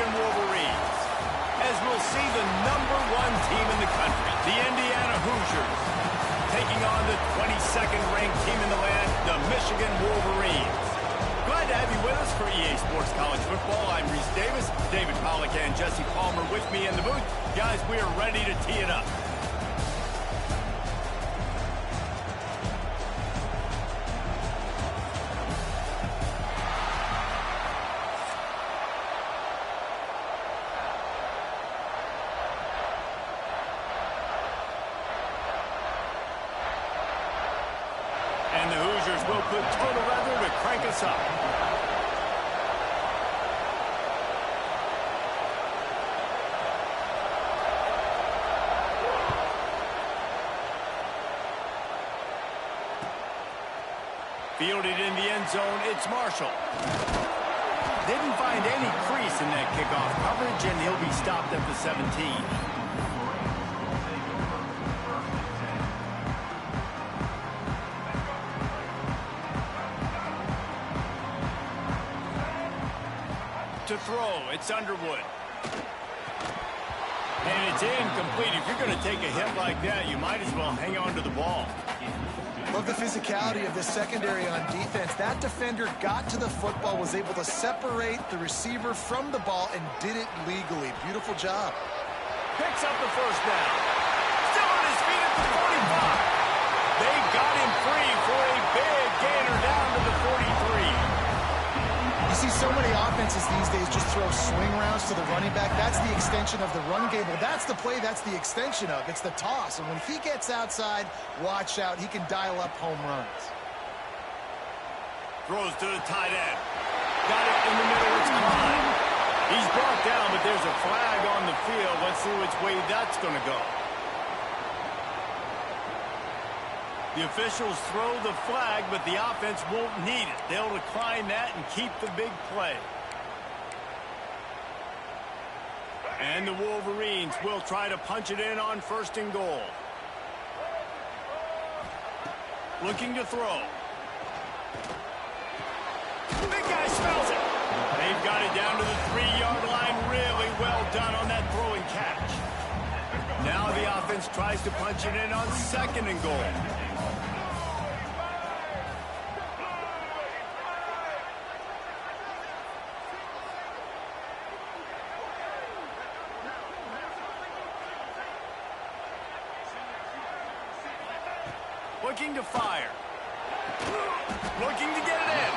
Michigan Wolverines. As we'll see the #1 team in the country, the Indiana Hoosiers, taking on the 22nd ranked team in the land, the Michigan Wolverines. Glad to have you with us for EA Sports College Football. I'm Reese Davis, David Pollack and Jesse Palmer with me in the booth. Guys, we are ready to tee it up. And the Hoosiers will put total weather to crank us up. Fielded in the end zone, it's Marshall. Didn't find any crease in that kickoff coverage, and he'll be stopped at the 17. To throw, it's Underwood. And it's incomplete. If you're going to take a hit like that, you might as well hang on to the ball. Love the physicality of the secondary on defense. That defender got to the football, was able to separate the receiver from the ball, and did it legally. Beautiful job. Picks up the first down. Still on his feet at the 45. They got him free for a big gainer down to the 43. You see so many offenses these days just throw swing routes to the running back. That's the extension of the run game. Well, that's the play that's the extension of. It's the toss. And when he gets outside, watch out. He can dial up home runs. Throws to the tight end. Got it in the middle. It's Klein. He's brought down, but there's a flag on the field. Let's see which way that's going to go. The officials throw the flag, but the offense won't need it. They'll decline that and keep the big play. And the Wolverines will try to punch it in on 1st and goal. Looking to throw. Big guy smells it. They've got it down to the 3-yard line. Really well done on that throwing catch. Now the offense tries to punch it in on 2nd and goal. Looking to fire. Looking to get it in.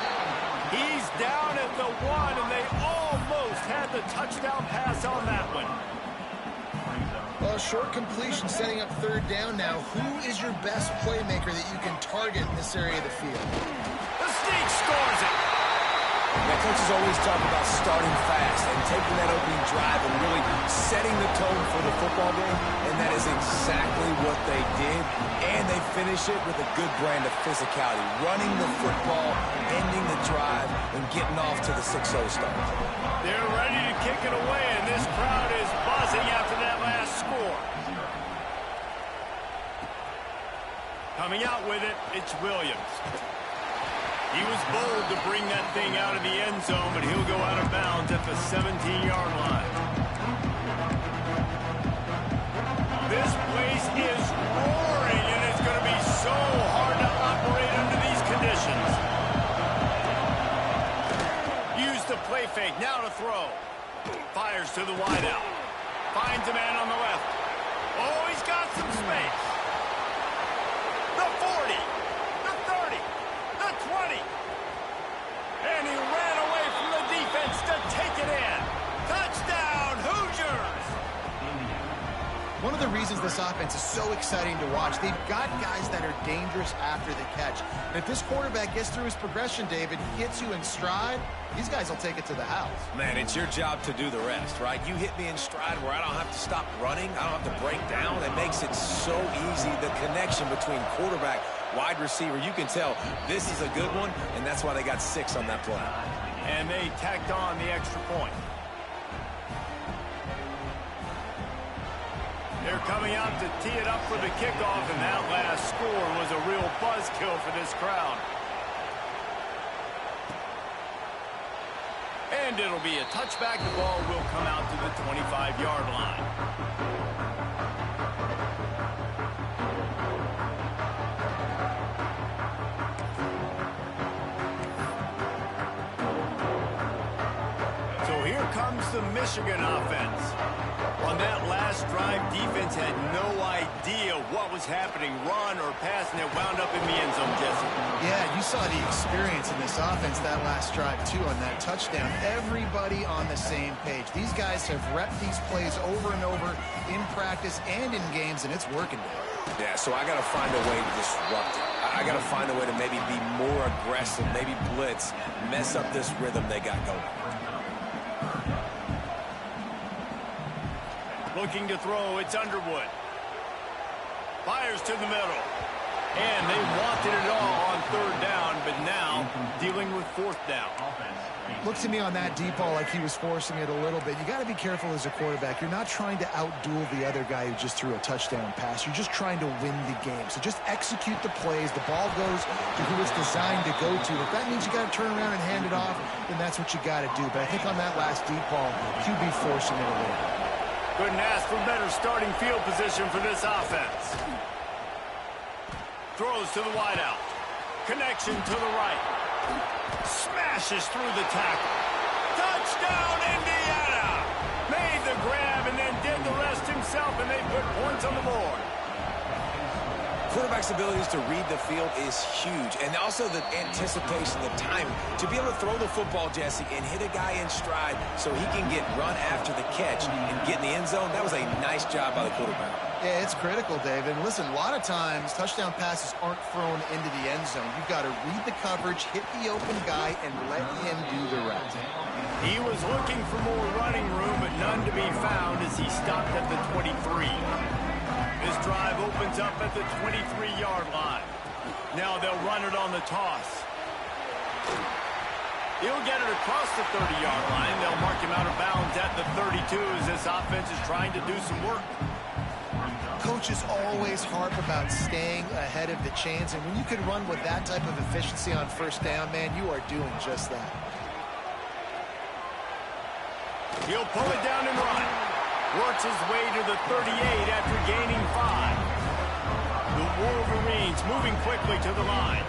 He's down at the 1, and they almost had the touchdown pass on that one. Well, short completion setting up 3rd down now. Who is your best playmaker that you can target in this area of the field? The sneak scores it. Now, coaches always talk about starting fast and taking that opening drive and really setting the tone for the football game, and that is exactly what they did, and they finish it with a good brand of physicality, running the football, ending the drive, and getting off to the 6-0 start. They're ready to kick it away, and this crowd is buzzing after that last score. Coming out with it, it's Williams. He was bold to bring that thing out of the end zone, but he'll go out of bounds at the 17-yard line. This place is roaring, and it's going to be so hard to operate under these conditions. Use the play fake, now to throw. Fires to the wideout. Finds a man on the left. Oh, he's got some space. The 40. The 30. The 20. And he ran away from the defense to take it in. Touchdown, Hoosiers! One of the reasons this offense is so exciting to watch, they've got guys that are dangerous after the catch. And if this quarterback gets through his progression, David, hits you in stride, these guys will take it to the house. Man, it's your job to do the rest, right? You hit me in stride where I don't have to stop running. I don't have to break down. It makes it so easy. The connection between quarterback, wide receiver, you can tell this is a good one, and that's why they got 6 on that play. And they tacked on the extra point. They're coming out to tee it up for the kickoff, and that last score was a real buzzkill for this crowd. And And it'll be a touchback. The ball will come out to the 25-yard line. So here comes the Michigan offense. On that last drive, defense had no idea what was happening, run or pass, and it wound up in the end zone, Jesse. Yeah, you saw the experience in this offense that last drive, too, on that touchdown. Everybody on the same page. These guys have repped these plays over and over in practice and in games, and it's working now. Yeah, so I got to find a way to disrupt it. I got to find a way to maybe be more aggressive, maybe blitz, mess up this rhythm they got going. Looking to throw, it's Underwood. Fires to the middle. And they wanted it all on third down, but now dealing with fourth down. Looks to me on that deep ball like he was forcing it a little bit. You got to be careful as a quarterback. You're not trying to outduel the other guy who just threw a touchdown pass. You're just trying to win the game. So just execute the plays. The ball goes to who it's designed to go to. If that means you got to turn around and hand it off, then that's what you got to do. But I think on that last deep ball, QB forcing it a little. Couldn't ask for better starting field position for this offense. Throws to the wideout. Connection to the right. Smashes through the tackle. Touchdown, Indiana! Made the grab and then did the rest himself, and they put points on the board. Quarterback's abilities to read the field is huge, and also the anticipation, the timing. To be able to throw the football, Jesse, and hit a guy in stride so he can get run after the catch and get in the end zone, that was a nice job by the quarterback. Yeah, it's critical, David. And listen, a lot of times touchdown passes aren't thrown into the end zone. You've got to read the coverage, hit the open guy, and let him do the rest. He was looking for more running room, but none to be found as he stopped at the 23. This drive opens up at the 23-yard line. Now they'll run it on the toss. He'll get it across the 30-yard line. They'll mark him out of bounds at the 32 as this offense is trying to do some work. Coaches always harp about staying ahead of the chains, and when you can run with that type of efficiency on first down, man, you are doing just that. He'll pull it down and run. Works his way to the 38 after gaining 5. The Wolverines moving quickly to the line.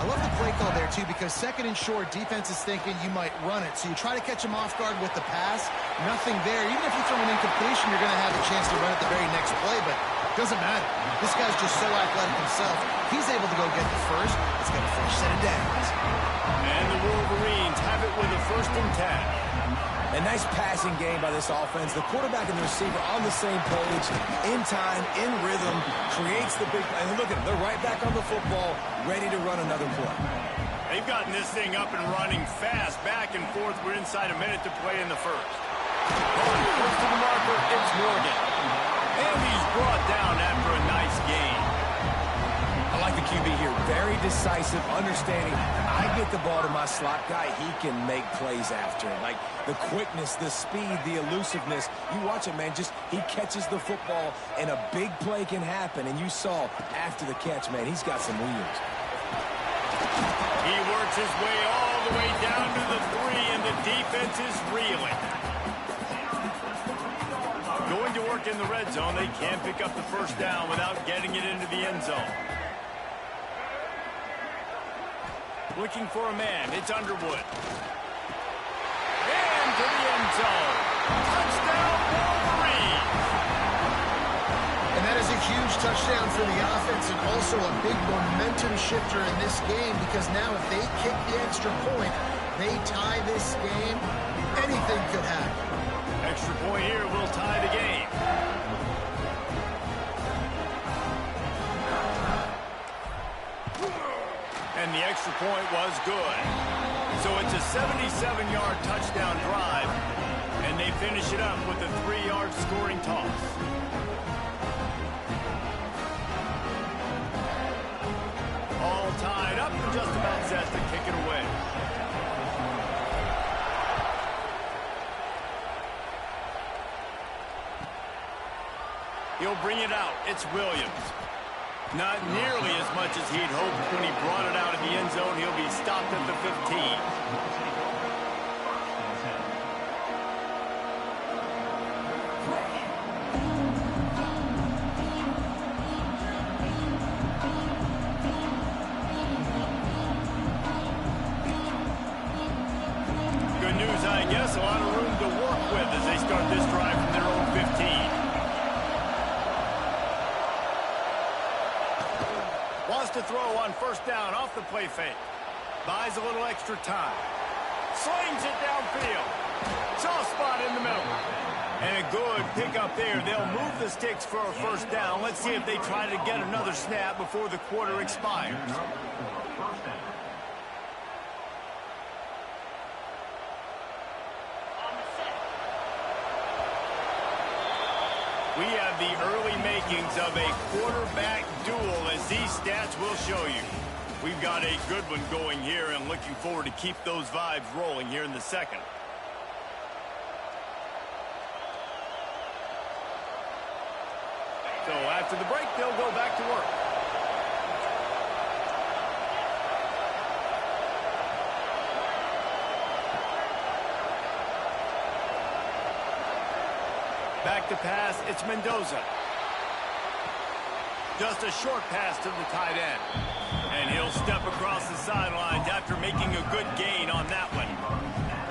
I love the play call there, too, because second and short, defense is thinking you might run it. So you try to catch him off guard with the pass. Nothing there. Even if you throw an incompletion, you're going to have a chance to run it the very next play, but it doesn't matter. This guy's just so athletic himself. He's able to go get the first. Let's get a fresh set of downs. And the Wolverines have it with a 1st and 10. A nice passing game by this offense. The quarterback and the receiver on the same page, in time, in rhythm, creates the big play. And look at them. They're right back on the football, ready to run another play. They've gotten this thing up and running fast, back and forth. We're inside a minute to play in the first. Close to the marker, it's Morgan. And he's brought down after a nice gain. I like the QB here. Very decisive, understanding. I get the ball to my slot guy, he can make plays after it. Like the quickness, the speed, the elusiveness. You watch it, man. Just he catches the football, and a big play can happen. And you saw after the catch, man, he's got some wheels. He works his way all the way down to the 3, and the defense is reeling. Going to work in the red zone. They can't pick up the first down without getting it into the end zone. Looking for a man. It's Underwood. And to the end zone. Touchdown, Wolverines! And that is a huge touchdown for the offense and also a big momentum shifter in this game because now if they kick the extra point, they tie this game, anything could happen. Extra point here will tie the game. And the extra point was good. So it's a 77-yard touchdown drive, and they finish it up with a 3-yard scoring toss. All tied up and just about set to kick it away. He'll bring it out. It's Williams. Not nearly as much as he'd hoped when he brought it out of the end zone. He'll be stopped at the 15. to throw on first down off the play fake. Buys a little extra time. Slings it downfield. Soft spot in the middle. And a good pickup there. They'll move the sticks for a first down. Let's see if they try to get another snap before the quarter expires. We have the early makings of a quarterback duel, as these stats will show you. We've got a good one going here, and looking forward to keep those vibes rolling here in the second. So after the break, they'll go back to work. Back to pass, it's Mendoza. Just a short pass to the tight end. And he'll step across the sidelines after making a good gain on that one.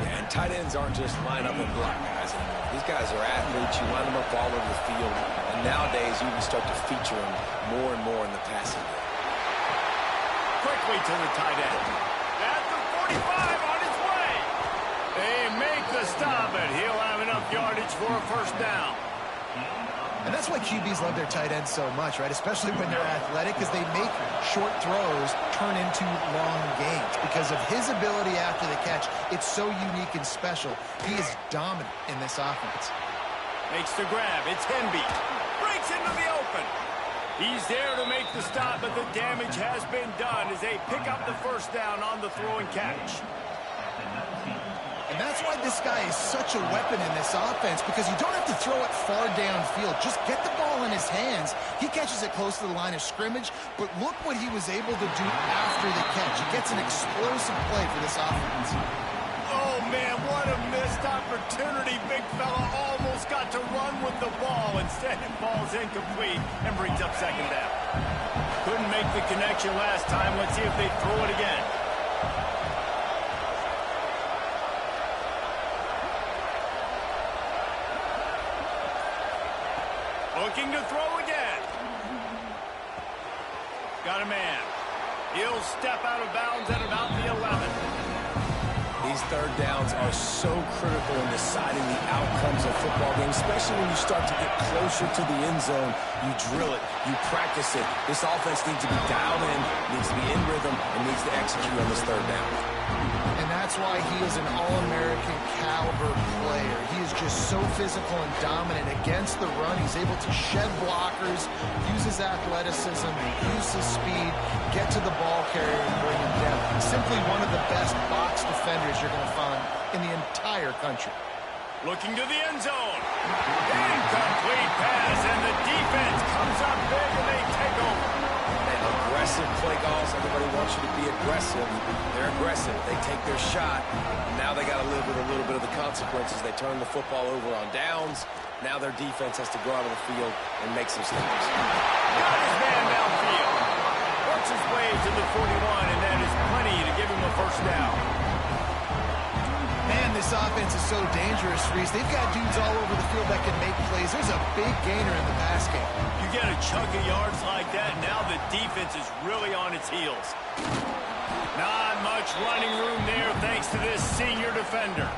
Yeah, and tight ends aren't just line up and block guys anymore. These guys are athletes. You line them up all over the field. And nowadays, you can start to feature them more and more in the passing game. Quickly to the tight end. At the 45 on his way. They make the stop, and he'll have enough yardage for a first down. And that's why QBs love their tight ends so much, right? Especially when they're athletic, because they make short throws turn into long gains. Because of his ability after the catch, it's so unique and special. He is dominant in this offense. Makes the grab. It's Henby. Breaks into the open. He's there to make the stop, but the damage has been done as they pick up the first down on the throw and catch. And that's why this guy is such a weapon in this offense, because you don't have to throw it far downfield. Just get the ball in his hands. He catches it close to the line of scrimmage, but look what he was able to do after the catch. He gets an explosive play for this offense. Oh, man, what a missed opportunity. Big fella almost got to run with the ball. Instead, it falls incomplete and brings up second down. Couldn't make the connection last time. Let's see if they throw it again. Looking to throw again. Got a man. He'll step out of bounds at about the 11. These third downs are so critical in deciding the outcomes of football games, especially when you start to get closer to the end zone. You drill it, you practice it. This offense needs to be dialed in, needs to be in rhythm, and needs to execute on this third down. And that's why he is an All-American caliber player. He is just so physical and dominant against the run. He's able to shed blockers, use his athleticism, use his speed, get to the ball carrier and bring him down. Simply one of the best box defenders you're going to find in the entire country. Looking to the end zone. Incomplete pass, and the defense comes up big, and they take over. Aggressive play calls. Everybody wants you to be aggressive. They're aggressive. They take their shot. Now they got to live with a little bit of the consequences. They turn the football over on downs. Now their defense has to go out of the field and make some stops. Got his man downfield. Works his way to the 41, and that is plenty to give him a first down. Man, this offense is so dangerous, Reese. They've got dudes all over the field that can make plays. There's a big gainer in the pass game. You get a chunk of yards like that, now the defense is really on its heels. Not much running room there thanks to this senior defender.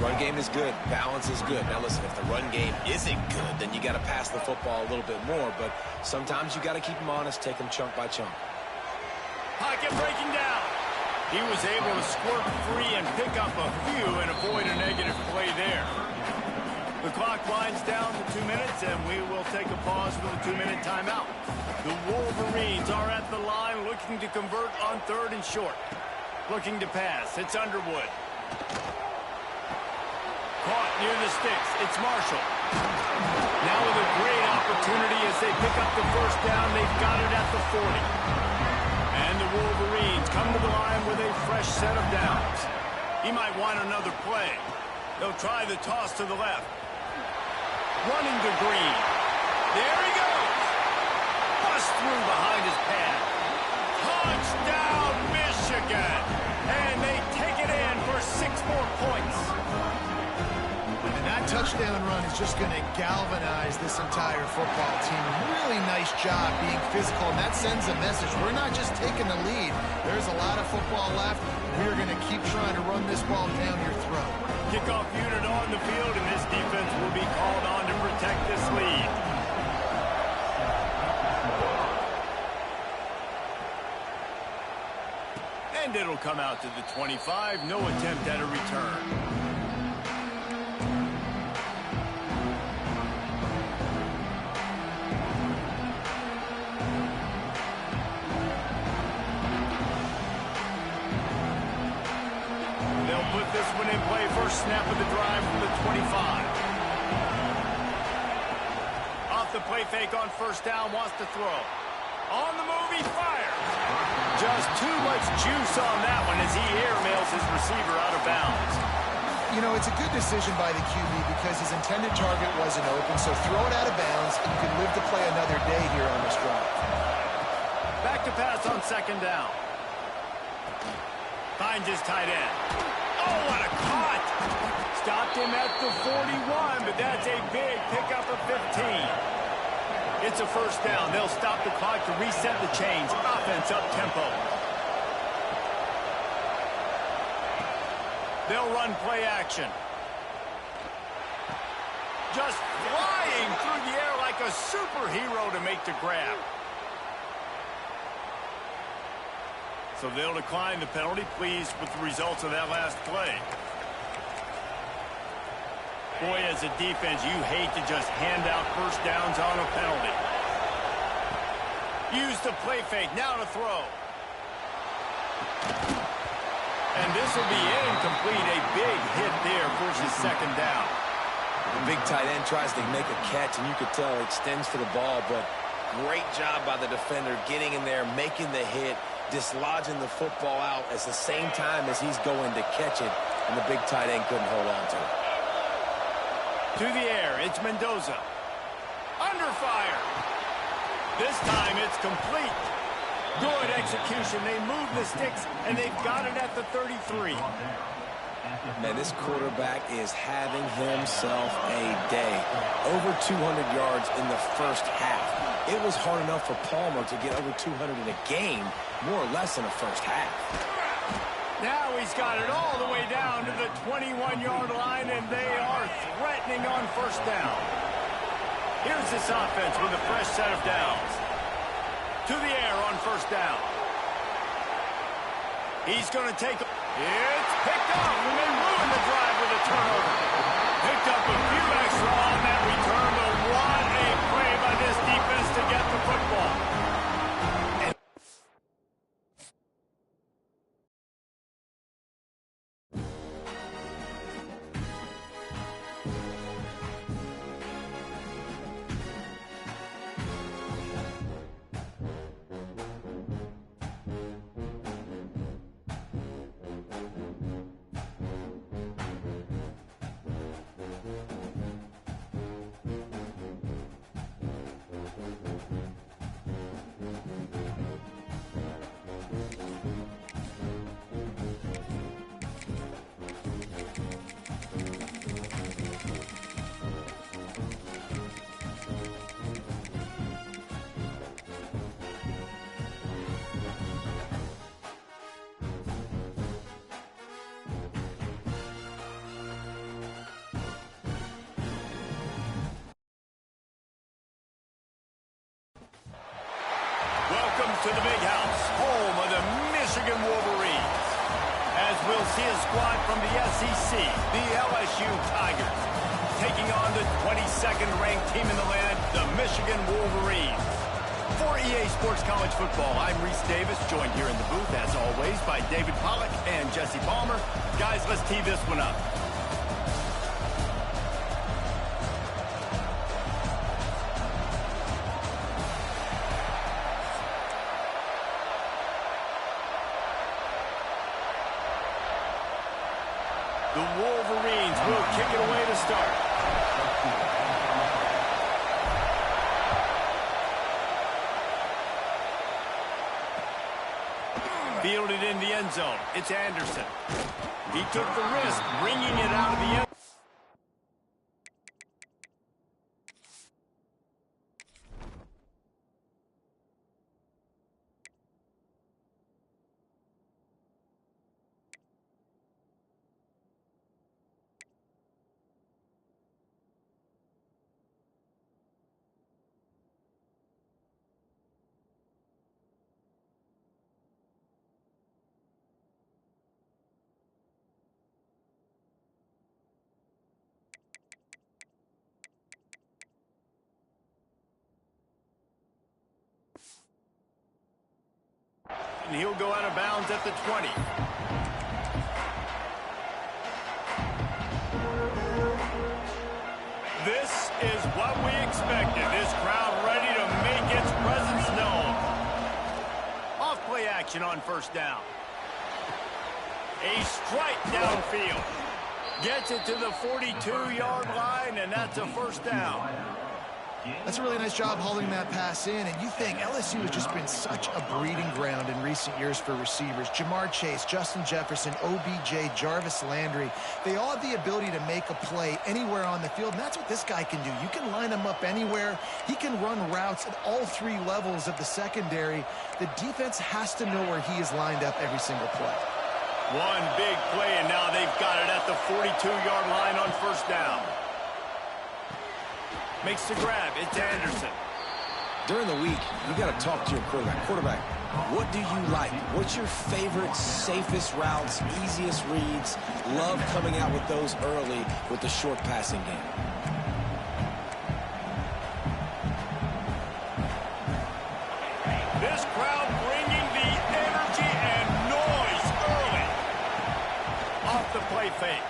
Run game is good. Balance is good. Now listen, if the run game isn't good, then you got to pass the football a little bit more. But sometimes you got to keep them honest, take them chunk by chunk. Pocket breaking down. He was able to squirt free and pick up a few and avoid a negative play there. The clock winds down to 2 minutes, and we will take a pause for the 2-minute timeout. The Wolverines are at the line looking to convert on third and short. Looking to pass. It's Underwood. Caught near the sticks. It's Marshall. Now with a great opportunity as they pick up the first down. They've got it at the 40. And the Wolverines come to the line with a fresh set of downs. He might want another play. They'll try the toss to the left. Running to Green. There he goes. Bust through behind his pad. Touchdown, Michigan. And they take it in for 6 more points. And that touchdown run is just going to galvanize this entire football team. Really nice job being physical, and that sends a message. We're not just taking the lead. There's a lot of football left, and we're going to keep trying to run this ball down your throat. Kickoff unit on the field, and this defense will be called on to protect this lead. And it'll come out to the 25. No attempt at a return. They'll put this one in play. First snap of the drive from the 25. Off the play fake on first down, wants to throw. On the move, he fires. Just too much juice on that one as he airmails his receiver out of bounds. You know, it's a good decision by the QB because his intended target wasn't open, so throw it out of bounds, and you can live to play another day here on this drive. Back to pass on second down. Finds his tight end. Oh, what a cut! Stopped him at the 41, but that's a big pickup of 15. It's a first down. They'll stop the clock to reset the chains. Offense up tempo. They'll run play action. Just flying through the air like a superhero to make the grab. So they'll decline the penalty, pleased with the results of that last play. Boy, as a defense, you hate to just hand out first downs on a penalty. Use the play fake, now to throw. And this will be incomplete. A big hit there, forces second down. The big tight end tries to make a catch, and you could tell it extends for the ball, but great job by the defender getting in there, making the hit, dislodging the football out at the same time as he's going to catch it, and the big tight end couldn't hold on to it. To the air, it's Mendoza. Under fire. This time it's complete. Good execution. They move the sticks, and they've got it at the 33. Man, this quarterback is having himself a day. Over 200 yards in the first half. It was hard enough for Palmer to get over 200 in a game, more or less in the first half. Now he's got it all the way down to the 21-yard line, and they are threatening on first down. Here's this offense with a fresh set of downs. To the air on first down. He's going to take... It's picked up, and they ruin the drive with a turnover. Picked up a few extra on that return, but what a play by this defense to get the football. Welcome to the big house, home of the Michigan Wolverines. As we'll see a squad from the SEC, the LSU Tigers, taking on the 22nd ranked team in the land, the Michigan Wolverines. For EA Sports College Football, I'm Reese Davis, joined here in the booth, as always, by David Pollack and Jesse Palmer. Guys, let's tee this one up. The Wolverines will kick it away to start. Fielded in the end zone. It's Anderson. He took the risk, bringing it out of the end. and he'll go out of bounds at the 20. This is what we expected. This crowd ready to make its presence known. Off-play action on first down. A strike downfield. Gets it to the 42-yard line, and that's a first down. That's a really nice job holding that pass in, and you think LSU has just been such a breeding ground in recent years for receivers. Jamar Chase, Justin Jefferson, OBJ, Jarvis Landry, they all have the ability to make a play anywhere on the field, and that's what this guy can do. You can line him up anywhere. He can run routes at all three levels of the secondary. The defense has to know where he is lined up every single play. One big play, and now they've got it at the 42-yard line on first down. Makes the grab. It's Anderson. During the week, you got to talk to your quarterback. Quarterback, what do you like? What's your favorite, safest routes, easiest reads? Love coming out with those early with the short passing game. This crowd bringing the energy and noise early. Off the play fake.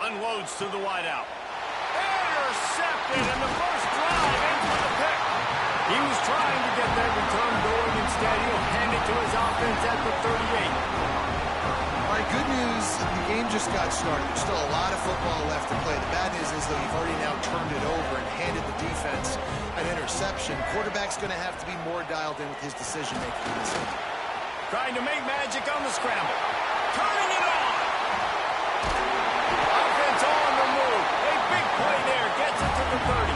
Unloads to the wideout. Intercepted in the first drive in for the pick. He was trying to get that return going. Instead, he'll hand it to his offense at the 38. All right, good news. The game just got started. There's still a lot of football left to play. The bad news is, though, you've already now turned it over and handed the defense an interception. Quarterback's going to have to be more dialed in with his decision-making in this game. Trying to make magic on the scramble. Turning it on. Offense on the move. A big play there. Gets it to the 30.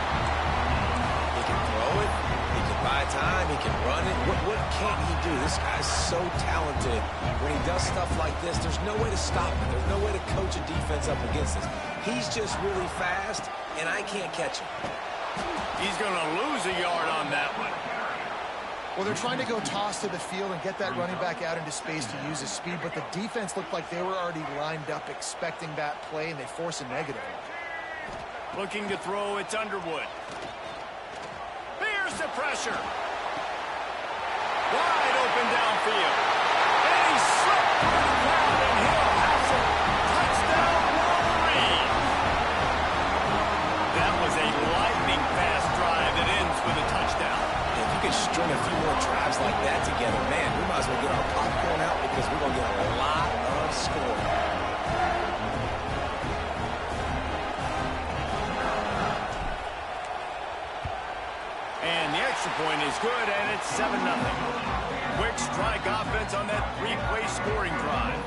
He can throw it. He can buy time. He can run it. What can't he do? This guy's so talented. When he does stuff like this, there's no way to stop him. There's no way to coach a defense up against this. He's just really fast, and I can't catch him. He's going to lose a yard on that one. Well, they're trying to go toss to the field and get that running back out into space to use his speed, but the defense looked like they were already lined up expecting that play, and they force a negative. Looking to throw, it's Underwood. Here's the pressure. Wide open downfield. And he slipped through the crowd, and he'll have some touchdown Wolverine. That was a lightning-fast drive that ends with a touchdown. If you could string a few more drives like that together, man, we might as well get our popcorn out because we're going to get a lot of scoring. And the extra point is good, and it's 7-0. Quick strike offense on that three-play scoring drive.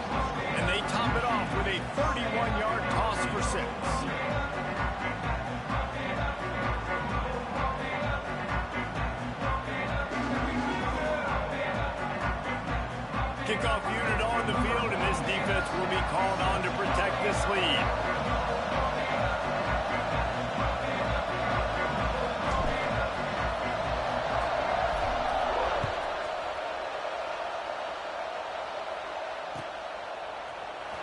And they top it off with a 31-yard toss for 6. Kickoff unit on the field, and this defense will be called on to protect this lead.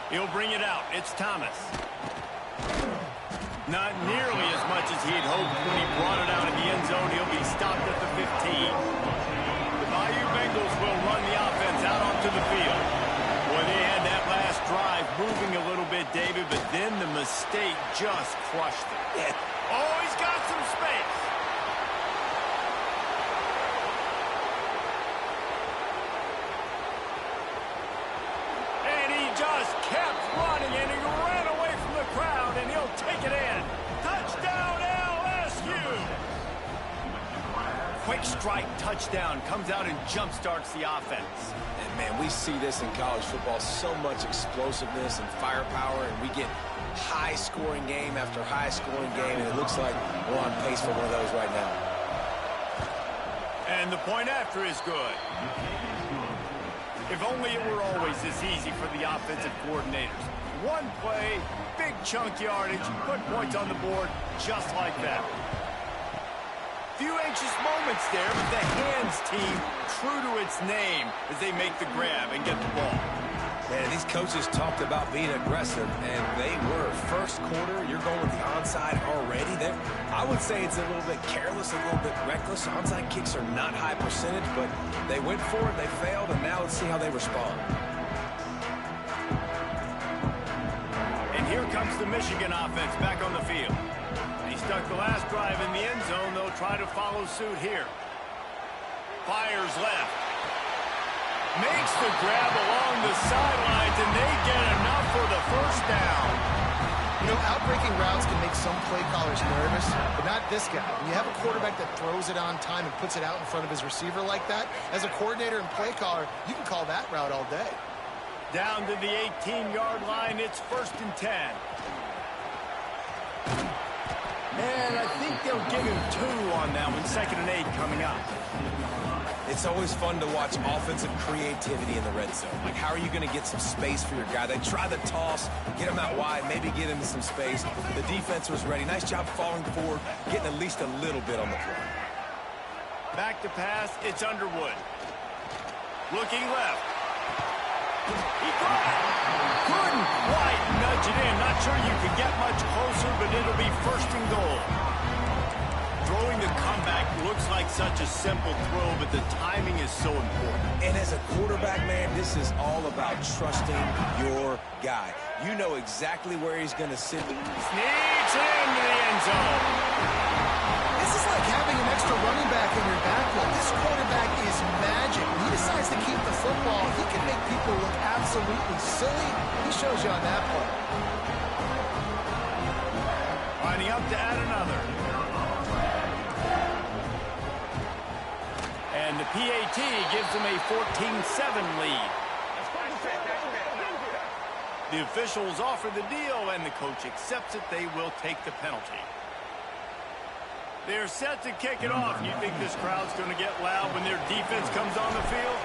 He'll bring it out. It's Thomas. Not nearly as much as he'd hoped when he brought it out in the end zone. He'll be stopped at the 15. The Bayou Bengals will run the offense out onto the field. Boy, they had that last drive moving a little bit, David, but then the mistake just crushed them. Yeah. Oh, he's got some space. And he just kept running, and he ran away from the crowd, and he'll take it in. Touchdown, LSU! Quick strike touchdown comes out and jump-starts the offense. And, man, we see this in college football, so much explosiveness and firepower, and we get high-scoring game after high-scoring game, and it looks like we're on pace for one of those right now. And the point after is good. If only it were always this easy for the offensive coordinators. One play, big chunk yardage, put points on the board just like that. Few anxious moments there, but the hands team true to its name as they make the grab and get the ball. Man, these coaches talked about being aggressive, and they were. First quarter, you're going with the onside already. I would say it's a little bit careless, a little bit reckless. Onside kicks are not high percentage, but they went for it, they failed, and now let's see how they respond. And here comes the Michigan offense back on the field. He stuck the last drive in the end zone. They'll try to follow suit here. Fires left. Makes the grab along the sidelines, and they get enough for the first down. You know, outbreaking routes can make some play callers nervous, but not this guy. When you have a quarterback that throws it on time and puts it out in front of his receiver like that, as a coordinator and play caller, you can call that route all day. Down to the 18-yard line, it's 1st and 10. And I think they'll give him 2 on that one. 2nd and 8 coming up. It's always fun to watch offensive creativity in the red zone. Like, how are you going to get some space for your guy? They try the toss, get him out wide, maybe get into some space. The defense was ready. Nice job falling forward, getting at least a little bit on the play. Back to pass, it's Underwood. Looking left. He caught it. Couldn't quite nudge it in. Not sure you can get much closer, but it'll be 1st and goal. Throwing the comeback looks like such a simple throw, but the timing is so important. And as a quarterback, man, this is all about trusting your guy. You know exactly where he's going to sit. Sneaks it into the end zone. This is like having an extra running back in your backfield. This quarterback is magic. When he decides to keep the football, he can make people look absolutely silly. He shows you on that play. Lining up to add another. And the PAT gives them a 14-7 lead. The officials offer the deal, and the coach accepts it. They will take the penalty. They're set to kick it off. You think this crowd's going to get loud when their defense comes on the field?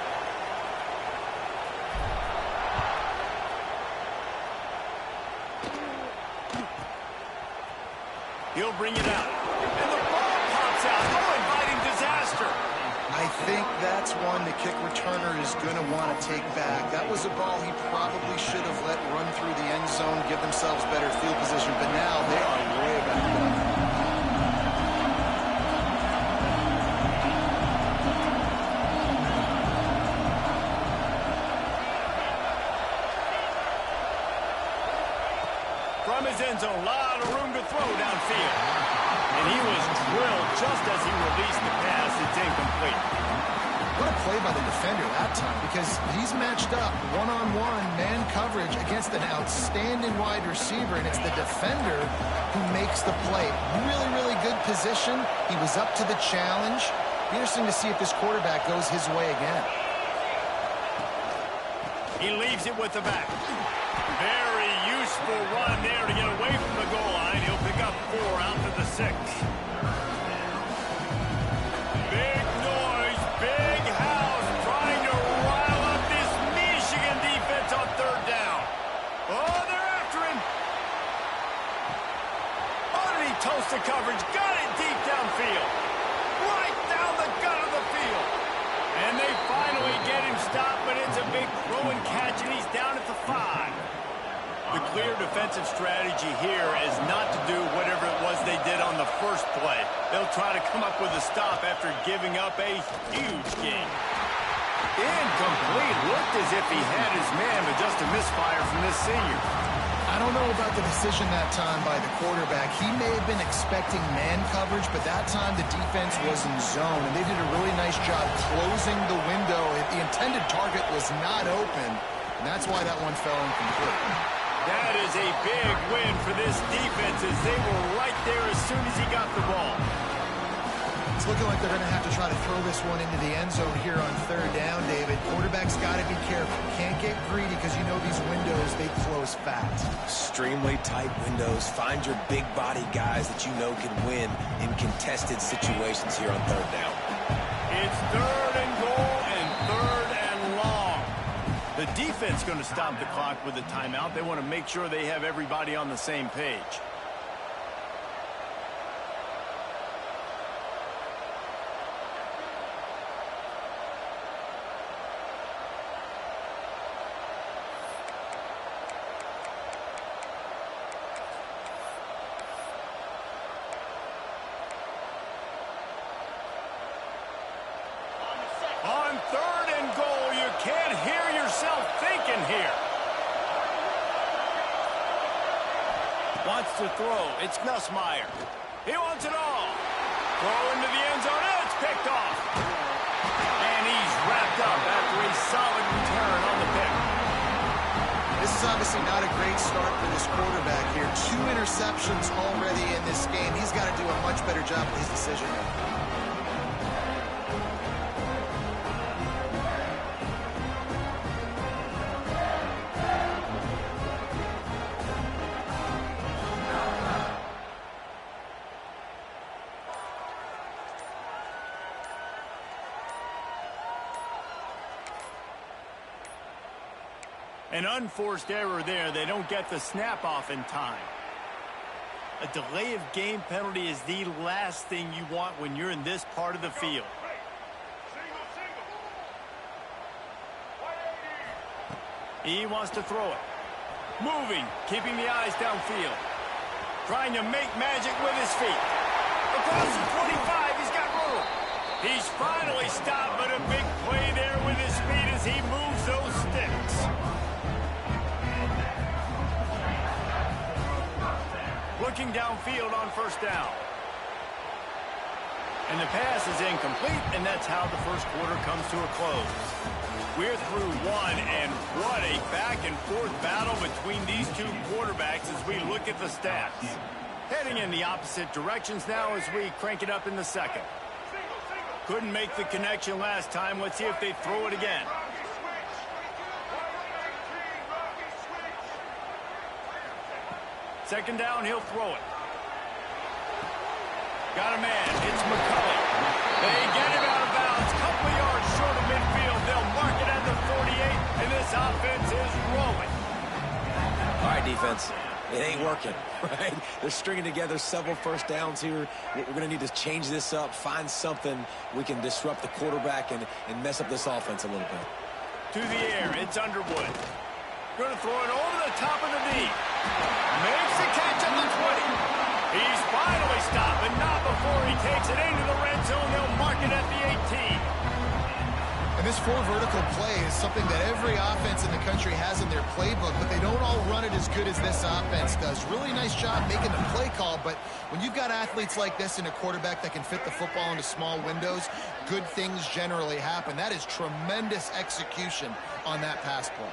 He'll bring it out. And the ball pops out. Oh, inviting disaster. I think that's one the kick returner is going to want to take back. That was a ball he probably should have let run through the end zone, give themselves better field position, but now they are way back up. From his end zone, a lot of room to throw downfield. And he was drilled just as he released the pass. It's incomplete. What a play by the defender that time, because he's matched up one-on-one man coverage against an outstanding wide receiver, and it's the defender who makes the play. Really, really good position. He was up to the challenge. Be interesting to see if this quarterback goes his way again. He leaves it with the back. Very useful run there to get away from the goal line. He'll pick up 4 out to the 6. Big noise, big house, trying to rile up this Michigan defense on 3rd down. Oh, they're after him. Oh, did he toast the coverage? Got it deep downfield. Right down the gut of the field. And they finally get him stopped, but it's a big throw and catch, and he's down at the 5. The clear defensive strategy here is not to do whatever it was they did on the first play. They'll try to come up with a stop after giving up a huge gain. Incomplete. Looked as if he had his man, but just a misfire from this senior. I don't know about the decision that time by the quarterback. He may have been expecting man coverage, but that time the defense was in zone, and they did a really nice job closing the window. The intended target was not open, and that's why that one fell incomplete. That is a big win for this defense, as they were right there as soon as he got the ball. It's looking like they're going to have to try to throw this one into the end zone here on 3rd down, David. Quarterback's got to be careful. Can't get greedy because you know these windows, they close fast. Extremely tight windows. Find your big body guys that you know can win in contested situations here on 3rd down. It's 3rd and goal and 3rd and long. The defense going to stop the clock with a timeout. They want to make sure they have everybody on the same page. third and goal. You can't hear yourself thinking here. Wants to throw. It's Nussmeier. He wants it all. Throw into the end zone. And it's picked off. And he's wrapped up after a solid return on the pick. This is obviously not a great start for this quarterback here. 2 interceptions already in this game. He's got to do a much better job with his decision making. An unforced error there. They don't get the snap off in time. A delay of game penalty is the last thing you want when you're in this part of the field. He wants to throw it. Moving, keeping the eyes downfield. Trying to make magic with his feet. Across the 25, he's got room. He's finally stopped, but a big play there with his feet as he moves those sticks. Looking downfield on first down. And the pass is incomplete, and that's how the first quarter comes to a close. We're through one, and what a back-and-forth battle between these two quarterbacks as we look at the stats. Heading in the opposite directions now as we crank it up in the second. Couldn't make the connection last time. Let's see if they throw it again. Second down, he'll throw it. Got a man. It's McCulley. They get him out of bounds. Couple of yards short of midfield. They'll mark it at the 48, and this offense is rolling. All right, defense. It ain't working, right? They're stringing together several first downs here. We're going to need to change this up, find something we can disrupt the quarterback and mess up this offense a little bit. To the air, it's Underwood. Going to throw it over the top of the knee. Makes the catch at the 20. He's finally stopped, but not before he takes it into the red zone. They'll mark it at the 18. And this 4 vertical play is something that every offense in the country has in their playbook, but they don't all run it as good as this offense does. Really nice job making the play call, but when you've got athletes like this and a quarterback that can fit the football into small windows, good things generally happen. That is tremendous execution on that pass play.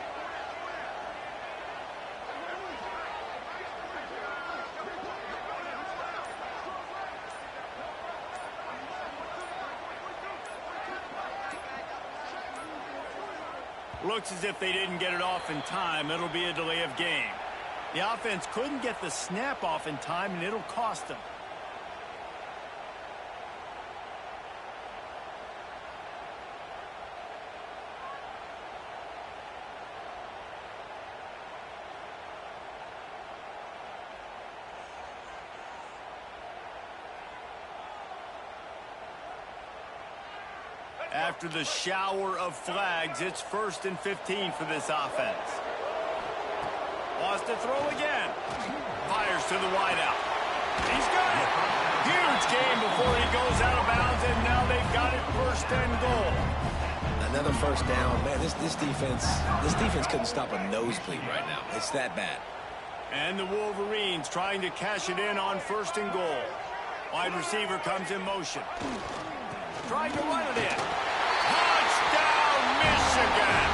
Looks as if they didn't get it off in time. It'll be a delay of game. The offense couldn't get the snap off in time, and it'll cost them. After the shower of flags, it's 1st and 15 for this offense. Wants to throw again. Fires to the wideout. He's got it. Huge game before he goes out of bounds, and now they've got it 1st and goal. Another first down. Man, this defense couldn't stop a nosebleed right now. It's that bad. And the Wolverines trying to cash it in on 1st and goal. Wide receiver comes in motion. Trying to run it in. Touchdown, Michigan!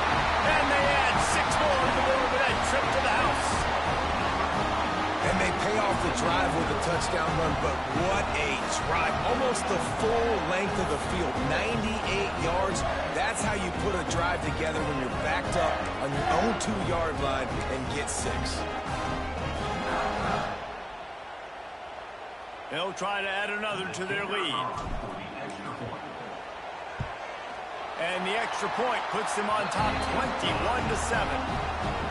And they add 6 more to the board with that trip to the house. And they pay off the drive with a touchdown run, but what a drive. Almost the full length of the field, 98 yards. That's how you put a drive together when you're backed up on your own 2-yard line and get 6. They'll try to add another to their lead. And the extra point puts them on top 21-7.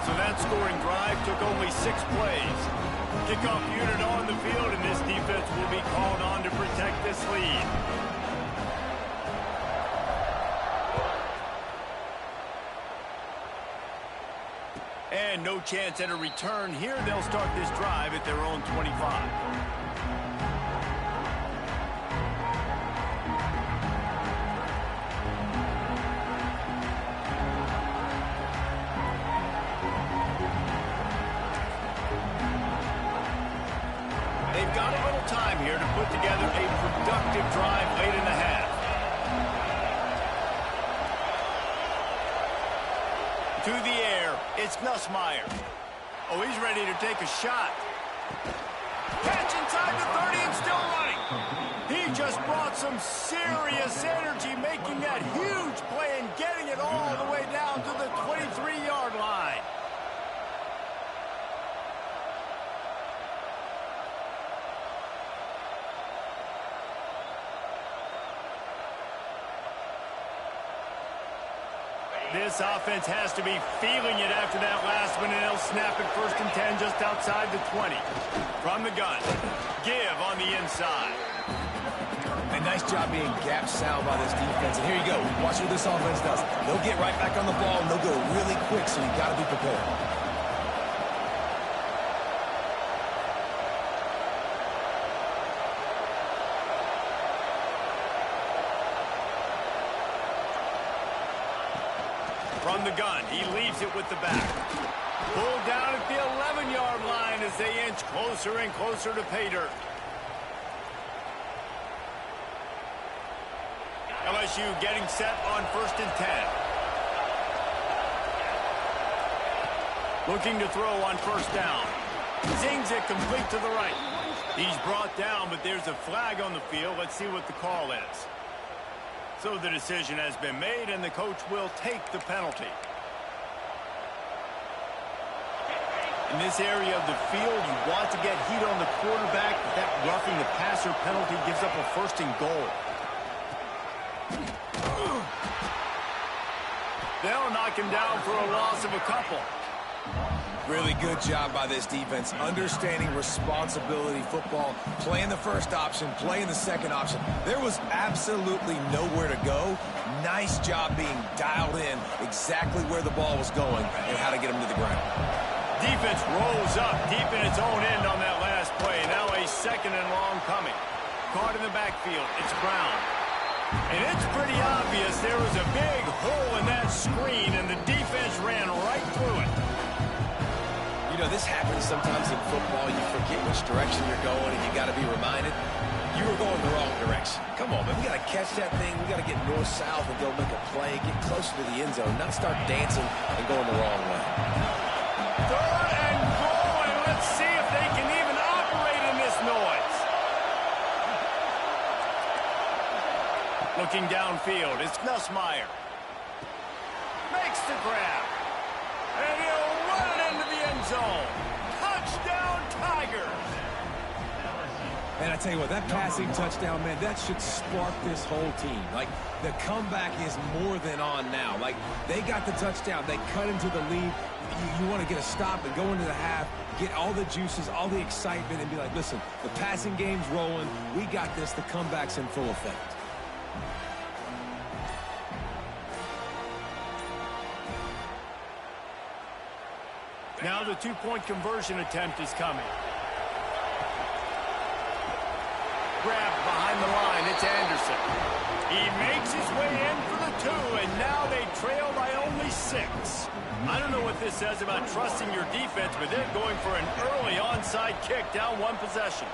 So that scoring drive took only 6 plays. Kickoff unit on the field, and this defense will be called on to protect this lead. And no chance at a return here. They'll start this drive at their own 25. time here to put together a productive drive late in the half. To the air, it's Nussmeier. Oh, he's ready to take a shot. Catch inside the 30 and still running. He just brought some serious energy, making that huge play and getting it all the way down to the 23-yard line. This offense has to be feeling it after that last one, and they'll snap it 1st and 10 just outside the 20. From the gun, give on the inside. A nice job being gap sound by this defense. And here you go. Watch what this offense does. They'll get right back on the ball, and they'll go really quick, so you got to be prepared. From the gun, he leaves it with the back. Pulled down at the 11-yard line as they inch closer and closer to pay dirt. LSU getting set on 1st and 10. Looking to throw on 1st down. Zings it complete to the right. He's brought down, but there's a flag on the field. Let's see what the call is. So the decision has been made, and the coach will take the penalty. In this area of the field, you want to get heat on the quarterback, but that roughing the passer penalty gives up a 1st and goal. They'll knock him down for a loss of a couple. Really good job by this defense, understanding responsibility football, playing the first option, playing the second option. There was absolutely nowhere to go. Nice job being dialed in exactly where the ball was going and how to get him to the ground. Defense rolls up deep in its own end on that last play. Now a 2nd and long coming. Caught in the backfield. It's Brown. And it's pretty obvious there was a big hole in that screen, and the defense ran right through it. You know, this happens sometimes in football. You forget which direction you're going, and you got to be reminded you were going the wrong direction. Come on, man. We got to catch that thing. We got to get north-south and go make a play, get closer to the end zone, not start dancing and going the wrong way. 3rd and goal, and let's see if they can even operate in this noise. Looking downfield, it's Nussmeier. Makes the grab. And he'll run it into the end zone. Touchdown, Tigers. And I tell you what, that passing touchdown, man, that should spark this whole team. Like, the comeback is more than on now. Like, they got the touchdown. They cut into the lead. You want to get a stop and go into the half, get all the juices, all the excitement, and be like, listen, the passing game's rolling. We got this. The comeback's in full effect. Now the 2-point conversion attempt is coming. Grabbed behind the line, it's Anderson. He makes his way in for the 2, and now they trail by only 6. I don't know what this says about trusting your defense, but they're going for an early onside kick down 1 possession.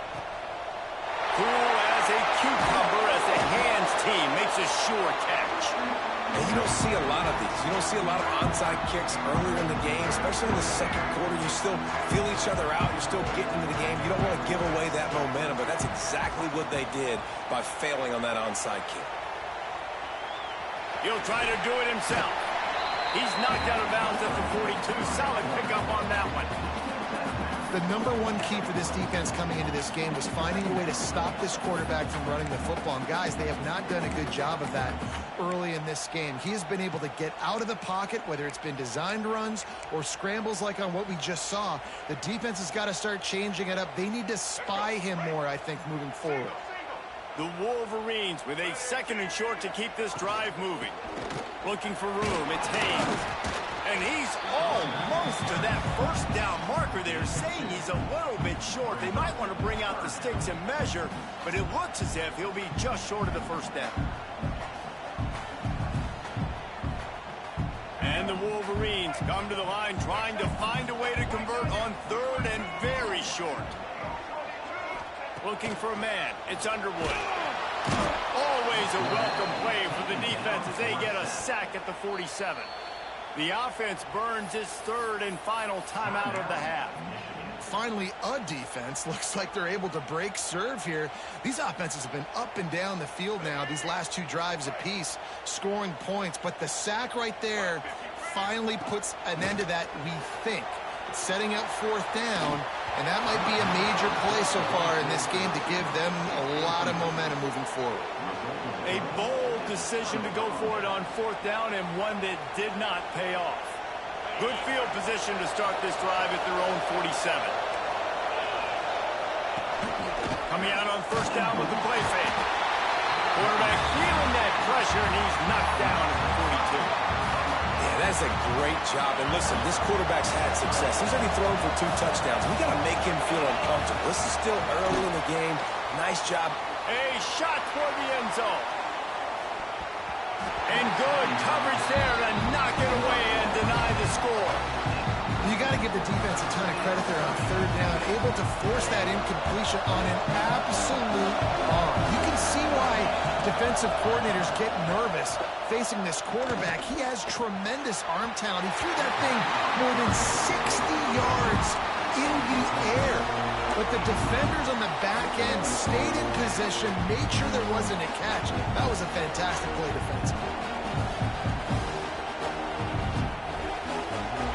Cool as a cucumber as the hands team makes a sure catch. And you don't see a lot of these. You don't see a lot of onside kicks earlier in the game, especially in the second quarter. You still feel each other out. You're still getting into the game. You don't want to give away that momentum, but that's exactly what they did by failing on that onside kick. He'll try to do it himself. He's knocked out of bounds at the 42. Solid pickup on that one. The #1 key for this defense coming into this game was finding a way to stop this quarterback from running the football. And guys, they have not done a good job of that early in this game. He has been able to get out of the pocket, whether it's been designed runs or scrambles like on what we just saw. The defense has got to start changing it up. They need to spy him more, I think, moving forward. The Wolverines with a 2nd and short to keep this drive moving. Looking for room, it's Haynes. And he's almost to that 1st down marker there, saying he's a little bit short. They might want to bring out the sticks and measure, but it looks as if he'll be just short of the 1st down. And the Wolverines come to the line trying to find a way to convert on 3rd and very short. Looking for a man. It's Underwood. Always a welcome play for the defense as they get a sack at the 47. The offense burns its third and final timeout of the half. Finally, a defense. Looks like they're able to break serve here. These offenses have been up and down the field now, these last two drives apiece, scoring points. But the sack right there finally puts an end to that, we think. Setting up fourth down, and that might be a major play so far in this game to give them a lot of momentum moving forward. A bold decision to go for it on fourth down, and one that did not pay off. Good field position to start this drive at their own 47. Coming out on first down with the play fake. Quarterback feeling that pressure, and he's knocked down at the 42. Yeah, that's a great job. And listen, this quarterback's had success. He's already thrown for 2 touchdowns. We got to make him feel uncomfortable. This is still early in the game. Nice job. A shot toward the end zone. And good coverage there to knock it away and deny the score. You got to give the defense a ton of credit there on third down, able to force that incompletion on an absolute bomb. You can see why defensive coordinators get nervous facing this quarterback. He has tremendous arm talent. He threw that thing more than 60 yards in the air. But the defenders on the back end stayed in position, made sure there wasn't a catch. That was a fantastic play defensively.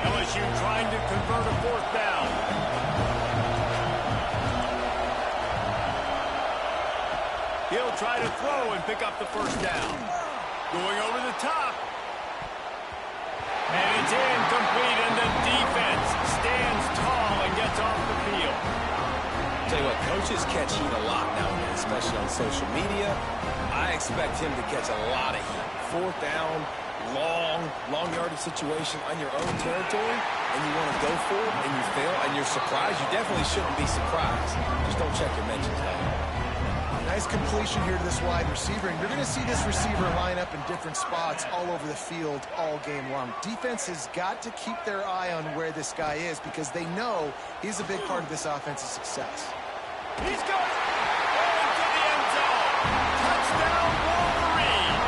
LSU trying to convert a fourth down. He'll try to throw and pick up the first down. Going over the top. And it's incomplete, and the defense stands tall and gets off the field. Tell you what, coaches catch heat a lot nowadays, especially on social media. I expect him to catch a lot of heat. Fourth down, long yardage situation on your own territory, and you want to go for it, and you fail, and you're surprised. You definitely shouldn't be surprised. Just don't check your mentions, though. Nice completion here to this wide receiver, and you're going to see this receiver line up in different spots all over the field all game long. Defense has got to keep their eye on where this guy is because they know he's a big part of this offense's success. He's going to the end zone. Touchdown, Wolverine.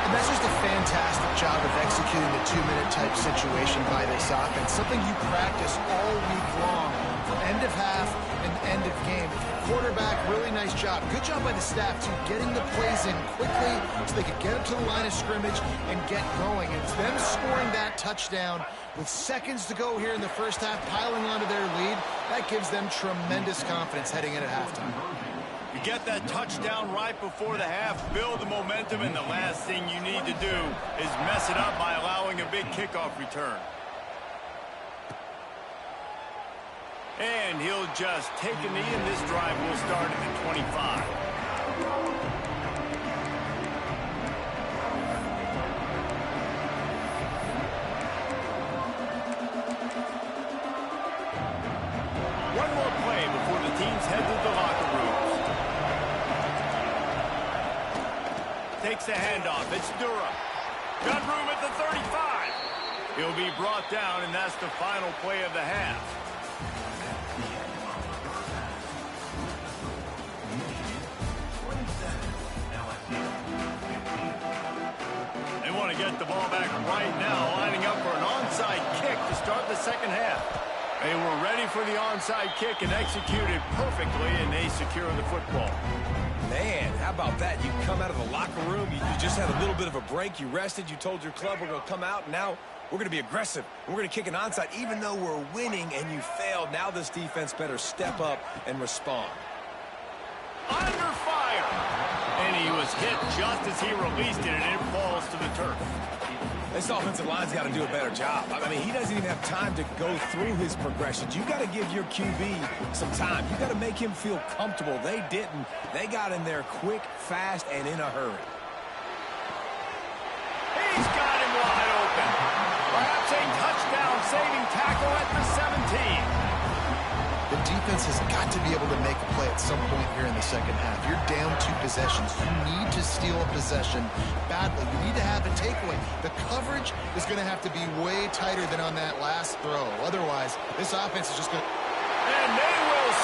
And that's just a fantastic job of executing the 2-minute type situation by this offense, something you practice all week long for end of half and end of game. Quarterback, really nice job. Good job by the staff, too, getting the plays in quickly so they could get up to the line of scrimmage and get going. It's them scoring that touchdown with seconds to go here in the first half, piling onto their lead. That gives them tremendous confidence heading in at halftime. You get that touchdown right before the half, build the momentum, and the last thing you need to do is mess it up by allowing a big kickoff return. And he'll just take a knee, and this drive will start at the 25. One more play before the teams head to the locker rooms. Takes the handoff. It's Durham. Got room at the 35. He'll be brought down, and that's the final play of the half. They want to get the ball back right now, lining up for an onside kick to start the second half. They were ready for the onside kick and executed perfectly, and they secure the football. Man, how about that? You come out of the locker room, you just had a little bit of a break, you rested, you told your club we're going to come out, and now we're going to be aggressive. We're going to kick an onside, even though we're winning and you failed. Now this defense better step up and respond. Under fire! And he was hit just as he released it, and it falls to the turf. This offensive line's got to do a better job. I mean, he doesn't even have time to go through his progressions. You've got to give your QB some time. You've got to make him feel comfortable. They didn't. They got in there quick, fast, and in a hurry. He's got him wide open. Perhaps a touchdown-saving tackle at the 17. The defense has got to be able to make a play at some point here in the second half. You're down 2 possessions. You need to steal a possession badly. You need to have a takeaway. The coverage is going to have to be way tighter than on that last throw. Otherwise, this offense is just going to... And they will...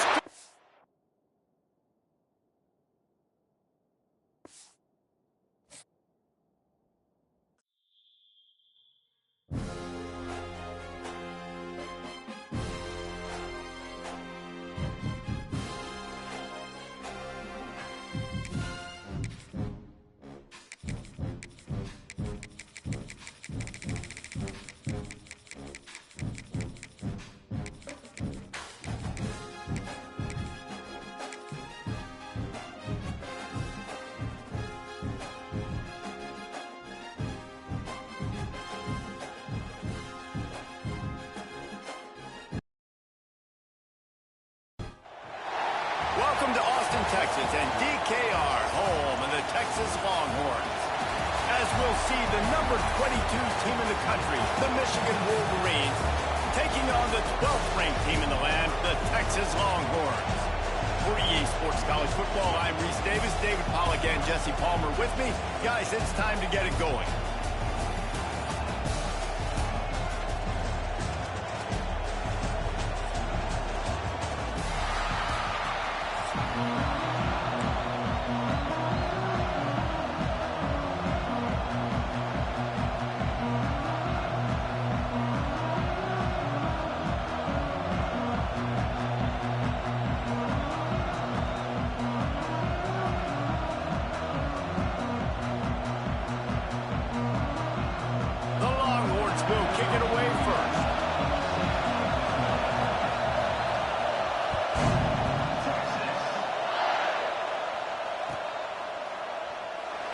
KKR, home of the Texas Longhorns. As we'll see, the number 22 team in the country, the Michigan Wolverines, taking on the 12th ranked team in the land, the Texas Longhorns. For EA Sports College Football, I'm Reese Davis, David Pollack, and Jesse Palmer with me. Guys, it's time to get it going.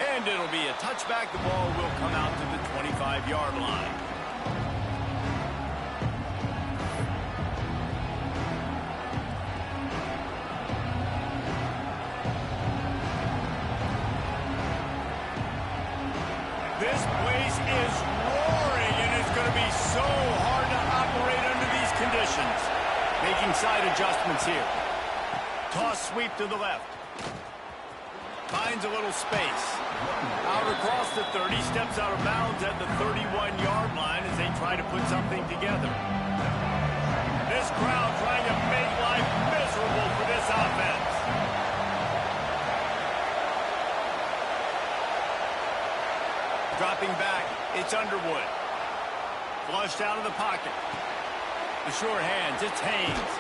And it'll be a touchback. The ball will come out to the 25-yard line. This place is roaring, and it's going to be so hard to operate under these conditions. Making side adjustments here. Toss sweep to the left. Finds a little space. Out across the 30, steps out of bounds at the 31-yard line as they try to put something together. This crowd trying to make life miserable for this offense. Dropping back, it's Underwood. Flushed out of the pocket. The short hands, it's Haynes.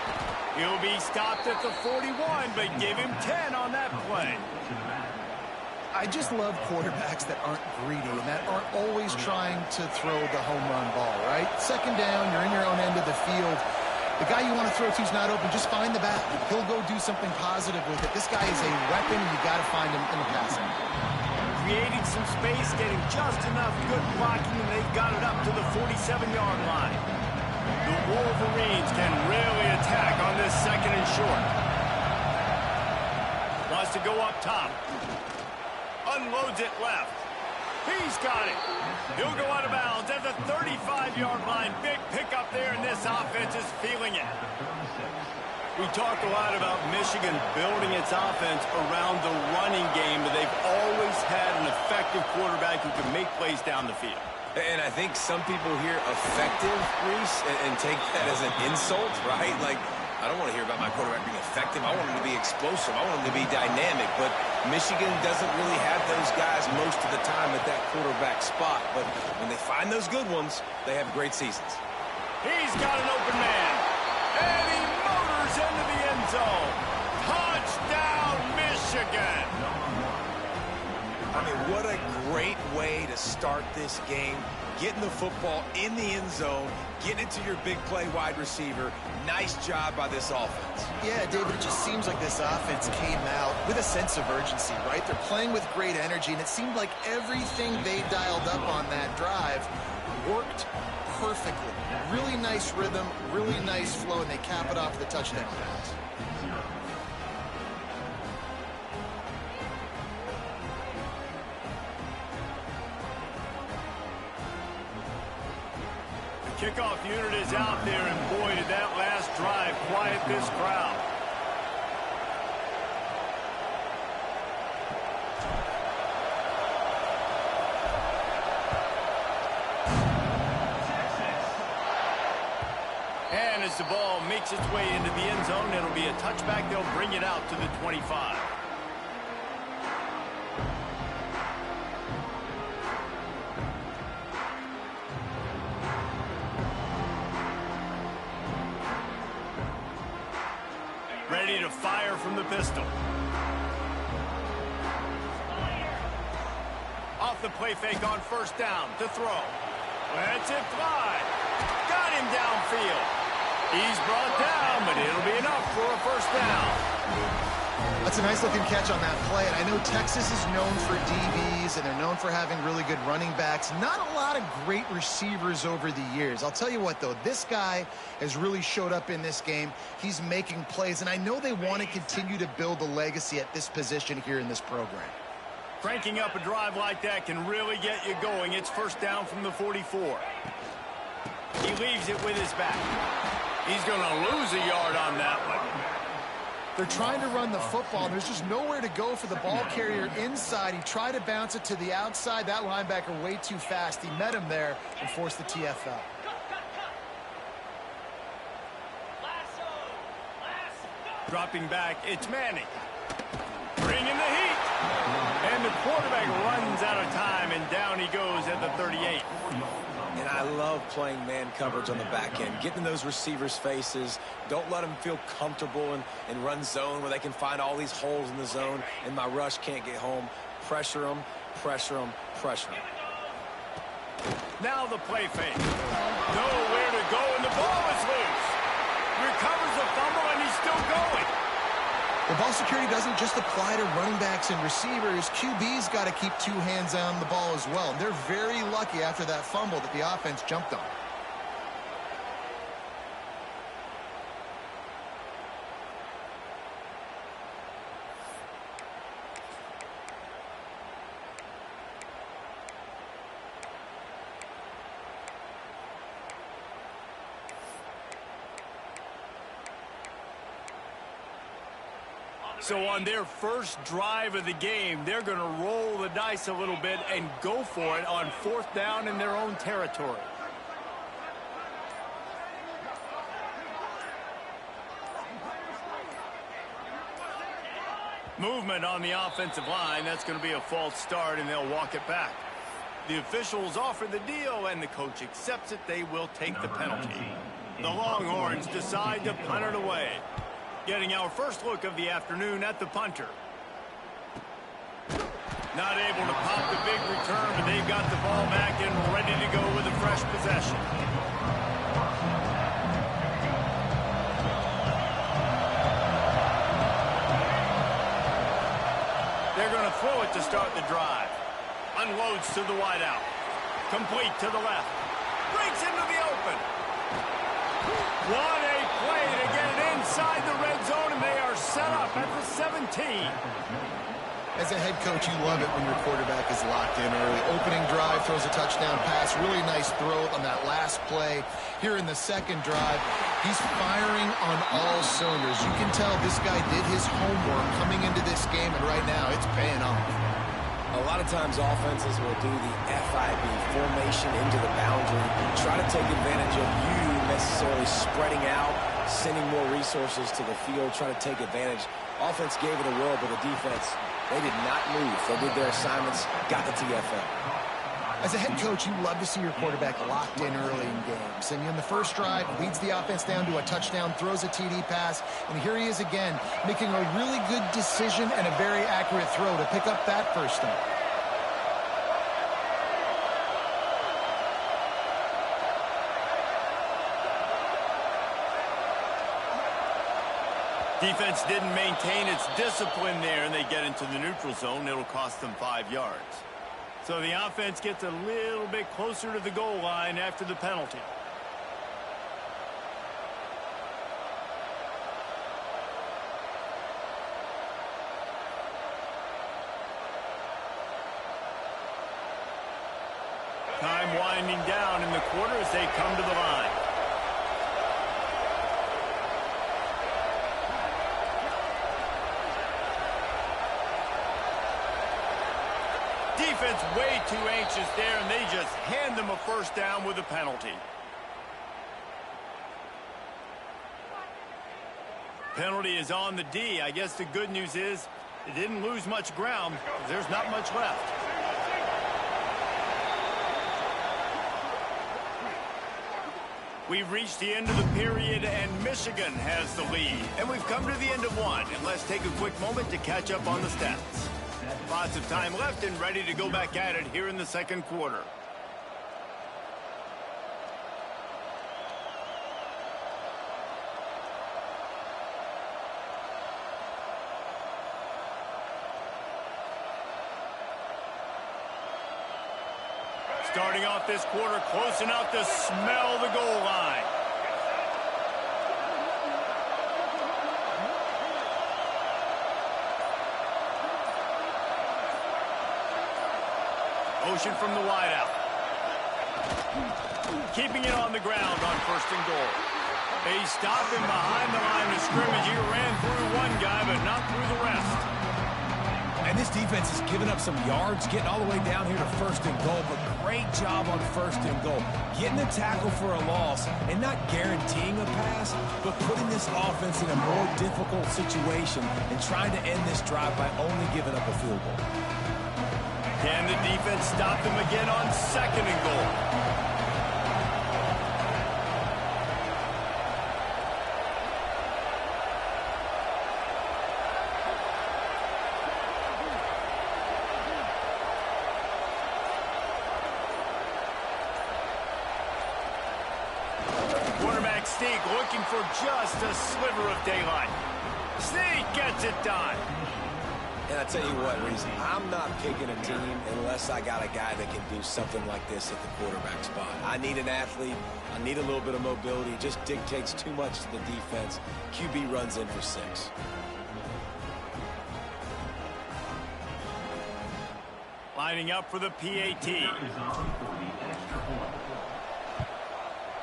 He'll be stopped at the 41, but give him 10 on that play. I just love quarterbacks that aren't greedy and that aren't always trying to throw the home run ball, right? Second down, you're in your own end of the field. The guy you want to throw to is not open. Just find the back. He'll go do something positive with it. This guy is a weapon. You got to find him in the passing. Creating some space, getting just enough good blocking, and they've got it up to the 47-yard line. The Wolverines can really attack on this second and short. Wants to go up top. Unloads it left. He's got it. He'll go out of bounds at the 35-yard line. Big pickup there, and this offense is feeling it. We talk a lot about Michigan building its offense around the running game, but they've always had an effective quarterback who can make plays down the field. And I think some people hear effective, Reese, and take that as an insult, right? Like, I don't want to hear about my quarterback being effective. I want him to be explosive. I want him to be dynamic. But Michigan doesn't really have those guys most of the time at that quarterback spot. But when they find those good ones, they have great seasons. He's got an open man. And he motors into the end zone. Touchdown, Michigan. I mean, what a great way to start this game. Getting the football in the end zone, getting it to your big play wide receiver. Nice job by this offense. Yeah, David, it just seems like this offense came out with a sense of urgency, right? They're playing with great energy, and it seemed like everything they dialed up on that drive worked perfectly. Really nice rhythm, really nice flow, and they cap it off with a touchdown pass. Kickoff unit is out there, and boy, did that last drive quiet this crowd. And as the ball makes its way into the end zone, it'll be a touchback. They'll bring it out to the 25. Ready to fire from the pistol. Off the play fake on first down to throw. Lets it fly. Got him downfield. He's brought down, but it'll be enough for a first down. That's a nice-looking catch on that play, and I know Texas is known for DBs, and they're known for having really good running backs. Not a lot of great receivers over the years. I'll tell you what, though, this guy has really showed up in this game. He's making plays, and I know they want to continue to build a legacy at this position here in this program. Cranking up a drive like that can really get you going. It's first down from the 44. He leaves it with his back. He's going to lose a yard on that one. They're trying to run the football. There's just nowhere to go for the ball carrier inside. He tried to bounce it to the outside. That linebacker way too fast. He met him there and forced the TFL. Dropping back, it's Manning. Bringing the heat. And the quarterback runs out of time, and down he goes at the 38. And I love playing man coverage on the back end, getting in those receivers' faces. Don't let them feel comfortable in run zone where they can find all these holes in the zone and my rush can't get home. Pressure them, pressure them, pressure them. Now the play fake. Nowhere to go, and the ball is loose. Recovers the fumble, and he's still going. The ball security doesn't just apply to running backs and receivers. QB's got to keep two hands on the ball as well. And they're very lucky after that fumble that the offense jumped on. So on their first drive of the game, they're going to roll the dice a little bit and go for it on fourth down in their own territory. Movement on the offensive line. That's going to be a false start, and they'll walk it back. The officials offer the deal, and the coach accepts it. They will take the penalty. The Longhorns decide to punt it away. Getting our first look of the afternoon at the punter. Not able to pop the big return, but they've got the ball back and ready to go with a fresh possession. They're going to throw it to start the drive. Unloads to the wideout. Complete to the left. Breaks into the open. What a play to get it inside the red zone, and they are set up at the 17. As a head coach, you love it when your quarterback is locked in early. Opening drive, throws a touchdown pass. Really nice throw on that last play. Here in the second drive, he's firing on all cylinders. You can tell this guy did his homework coming into this game, and right now it's paying off. A lot of times offenses will do the FIB, formation into the boundary, try to take advantage of you necessarily spreading out, sending more resources to the field, trying to take advantage. Offense gave it a whirl, but the defense, they did not move. They did their assignments, got the TFL. As a head coach, you love to see your quarterback locked in early in games. And in the first drive, leads the offense down to a touchdown, throws a TD pass, and here he is again, making a really good decision and a very accurate throw to pick up that first down. Defense didn't maintain its discipline there, and they get into the neutral zone. It'll cost them 5 yards. So the offense gets a little bit closer to the goal line after the penalty. Time winding down in the quarter as they come to the line. Defense way too anxious there, and they just hand them a first down with a penalty. Penalty is on the D. I guess the good news is it didn't lose much ground. There's not much left. We've reached the end of the period, and Michigan has the lead. And we've come to the end of one. And let's take a quick moment to catch up on the stats. Lots of time left and ready to go back at it here in the second quarter. Starting off this quarter close enough to smell the goal line. Motion from the wideout. Keeping it on the ground on 1st and goal. They stopped him behind the line of scrimmage. He ran through one guy, but not through the rest. And this defense has given up some yards, getting all the way down here to 1st and goal, but great job on 1st and goal. Getting the tackle for a loss and not guaranteeing a pass, but putting this offense in a more difficult situation and trying to end this drive by only giving up a field goal. Can the defense stop them again on 2nd and goal? Quarterback Sneak looking for just a sliver of daylight. Sneak gets it done. And I tell you what, Reese, I'm not picking a team unless I got a guy that can do something like this at the quarterback spot. I need an athlete. I need a little bit of mobility. It just dictates too much to the defense. QB runs in for 6. Lining up for the PAT.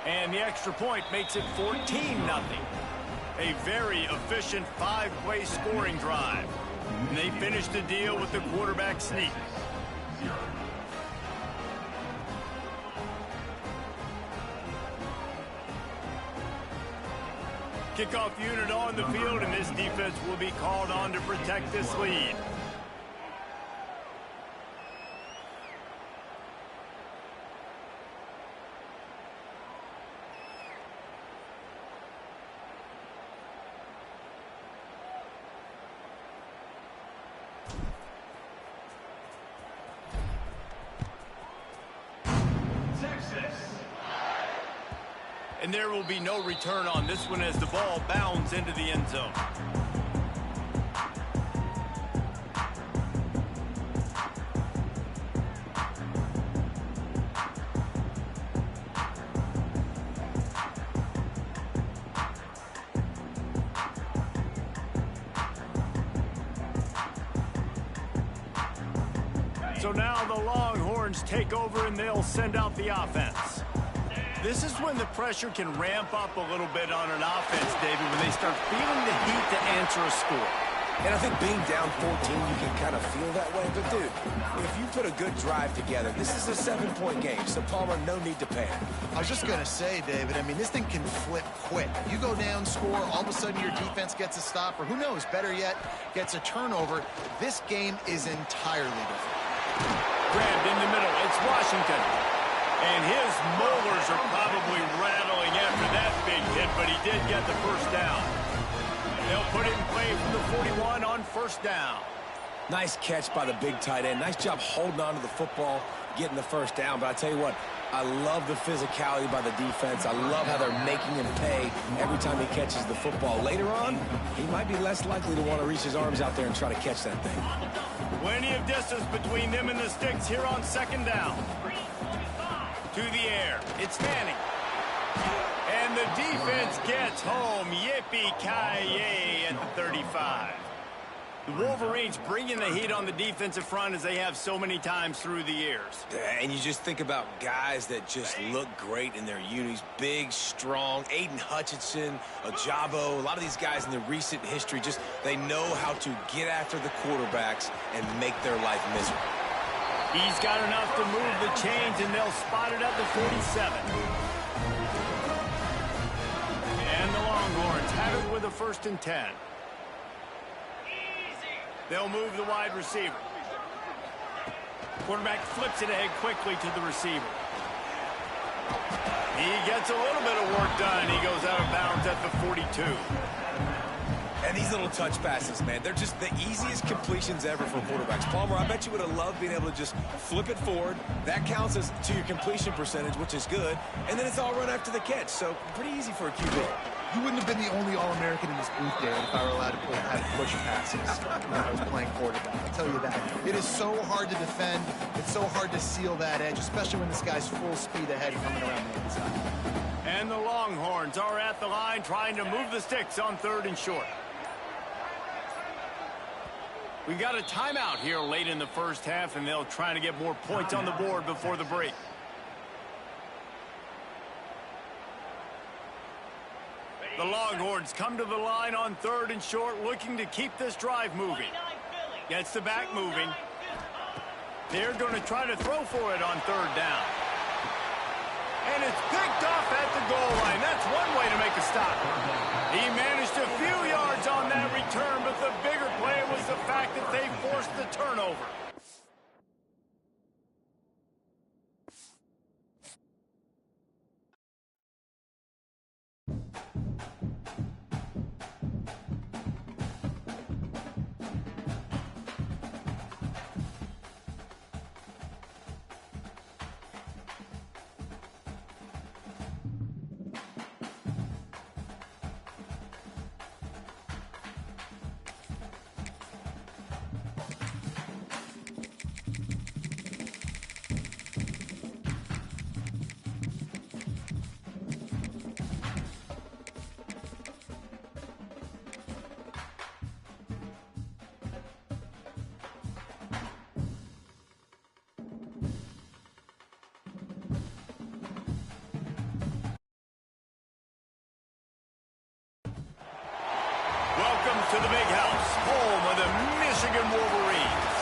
And the extra point makes it 14-0. A very efficient 5-play scoring drive. And they finish the deal with the quarterback sneak. Kickoff unit on the field, and this defense will be called on to protect this lead. And there will be no return on this one as the ball bounds into the end zone. So now the Longhorns take over and they'll send out the offense. This is when the pressure can ramp up a little bit on an offense, David, when they start feeling the heat to answer a score. And I think being down 14, you can kind of feel that way. But, dude, if you put a good drive together, this is a 7-point game. So, Palmer, no need to panic. I was just going to say, David, I mean, this thing can flip quick. You go down, score, all of a sudden your defense gets a stop, or who knows, better yet, gets a turnover. This game is entirely different. Grabbed in the middle. It's Washington. And his molars are probably rattling after that big hit, but he did get the first down. They'll put it in play from the 41 on 1st down. Nice catch by the big tight end. Nice job holding on to the football, getting the first down. But I tell you what, I love the physicality by the defense. I love how they're making him pay every time he catches the football. Later on, he might be less likely to want to reach his arms out there and try to catch that thing. Plenty of distance between them and the sticks here on 2nd down. To the air. It's Manning. And the defense gets home. Yippee-ki-yay at the 35. The Wolverines bringing the heat on the defensive front as they have so many times through the years. And you just think about guys that just look great in their unis. Big, strong. Aiden Hutchinson, Ajabo. A lot of these guys in the recent history, just they know how to get after the quarterbacks and make their life miserable. He's got enough to move the chains, and they'll spot it at the 47. And the Longhorns have it with a 1st and 10. They'll move the wide receiver. Quarterback flips it ahead quickly to the receiver. He gets a little bit of work done. He goes out of bounds at the 42. And these little touch passes, man, they're just the easiest completions ever for quarterbacks. Palmer, I bet you would have loved being able to just flip it forward. That counts to your completion percentage, which is good. And then it's all run after the catch, so pretty easy for a QB. You wouldn't have been the only All-American in this booth, Dave, if I were allowed to have push passes when I was playing quarterback. I'll tell you that. It is so hard to defend. It's so hard to seal that edge, especially when this guy's full speed ahead coming around the inside. And the Longhorns are at the line trying to move the sticks on 3rd and short. We got a timeout here late in the first half, and they'll try to get more points on the board before the break. The Longhorns come to the line on 3rd and short, looking to keep this drive moving. Gets the back moving. They're going to try to throw for it on 3rd down. And it's picked off at the goal line. That's one way to make a stop. He managed a few yards on that return, but the bigger play was the fact that they forced the turnover. Welcome to the Big House, home of the Michigan Wolverines.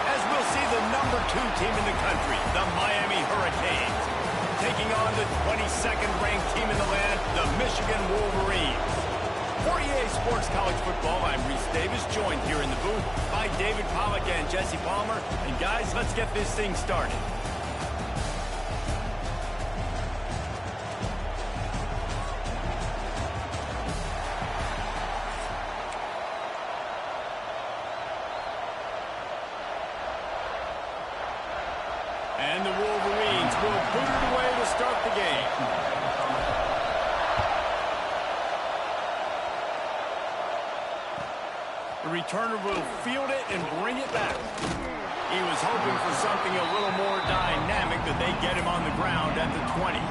As we'll see the #2 team in the country, the Miami Hurricanes, taking on the 22nd ranked team in the land, the Michigan Wolverines. For EA Sports College Football, I'm Reese Davis, joined here in the booth by David Pollack and Jesse Palmer. And guys, let's get this thing started. And the Wolverines will put it away to start the game. The returner will field it and bring it back. He was hoping for something a little more dynamic, but they get him on the ground at the 20.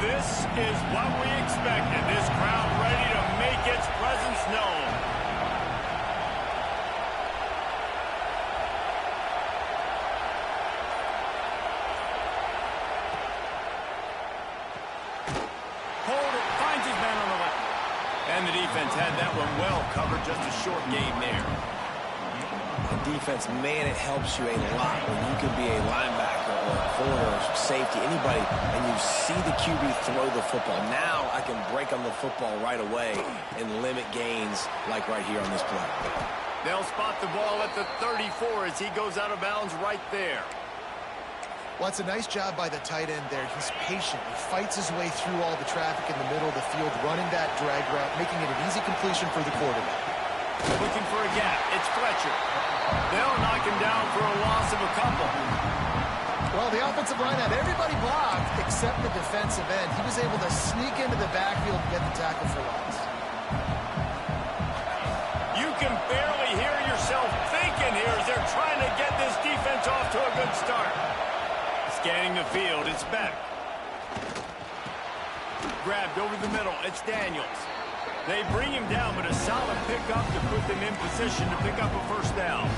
This is what we expected. This crowd ready to make its presence known. Hold it, finds his man on the left. And the defense had that one well covered, just a short game there. Defense, man, it helps you a lot when you can be a linebacker or a corner or safety, anybody, and you see the QB throw the football. Now I can break on the football right away and limit gains like right here on this play. They'll spot the ball at the 34 as he goes out of bounds right there. Well, it's a nice job by the tight end there. He's patient. He fights his way through all the traffic in the middle of the field, running that drag route, making it an easy completion for the quarterback. Looking for a gap. It's Fletcher. They'll knock him down for a loss of a couple. Well, the offensive line had everybody blocked except the defensive end. He was able to sneak into the backfield and get the tackle for loss. You can barely hear yourself thinking here as they're trying to get this defense off to a good start. Scanning the field, it's Beck. Grabbed over the middle, it's Daniels. They bring him down, but a solid pickup to put them in position to pick up a first down.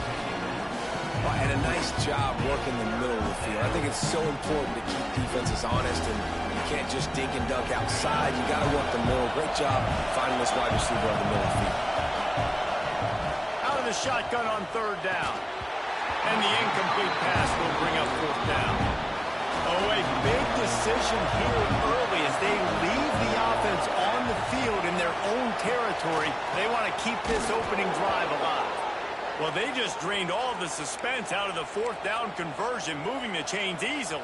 And a nice job working the middle of the field. I think it's so important to keep defenses honest, and you can't just dink and dunk outside. You got to work the middle. Great job finding this wide receiver on the middle of the field. Out of the shotgun on 3rd down. And the incomplete pass will bring up 4th down. Oh, a big decision here early as they leave the offense on the field in their own territory. They want to keep this opening drive alive. Well, they just drained all of the suspense out of the 4th down conversion, moving the chains easily.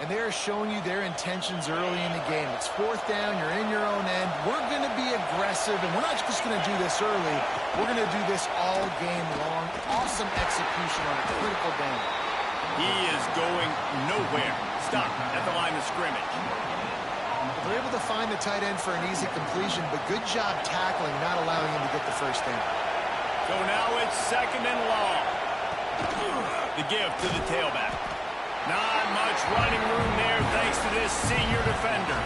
And they're showing you their intentions early in the game. It's 4th down, you're in your own end. We're going to be aggressive, and we're not just going to do this early. We're going to do this all game long. Awesome execution on a critical down. He is going nowhere. Stop at the line of scrimmage. They're able to find the tight end for an easy completion, but good job tackling, not allowing him to get the first down. So now it's 2nd and long. The give to the tailback. Not much running room there thanks to this senior defender.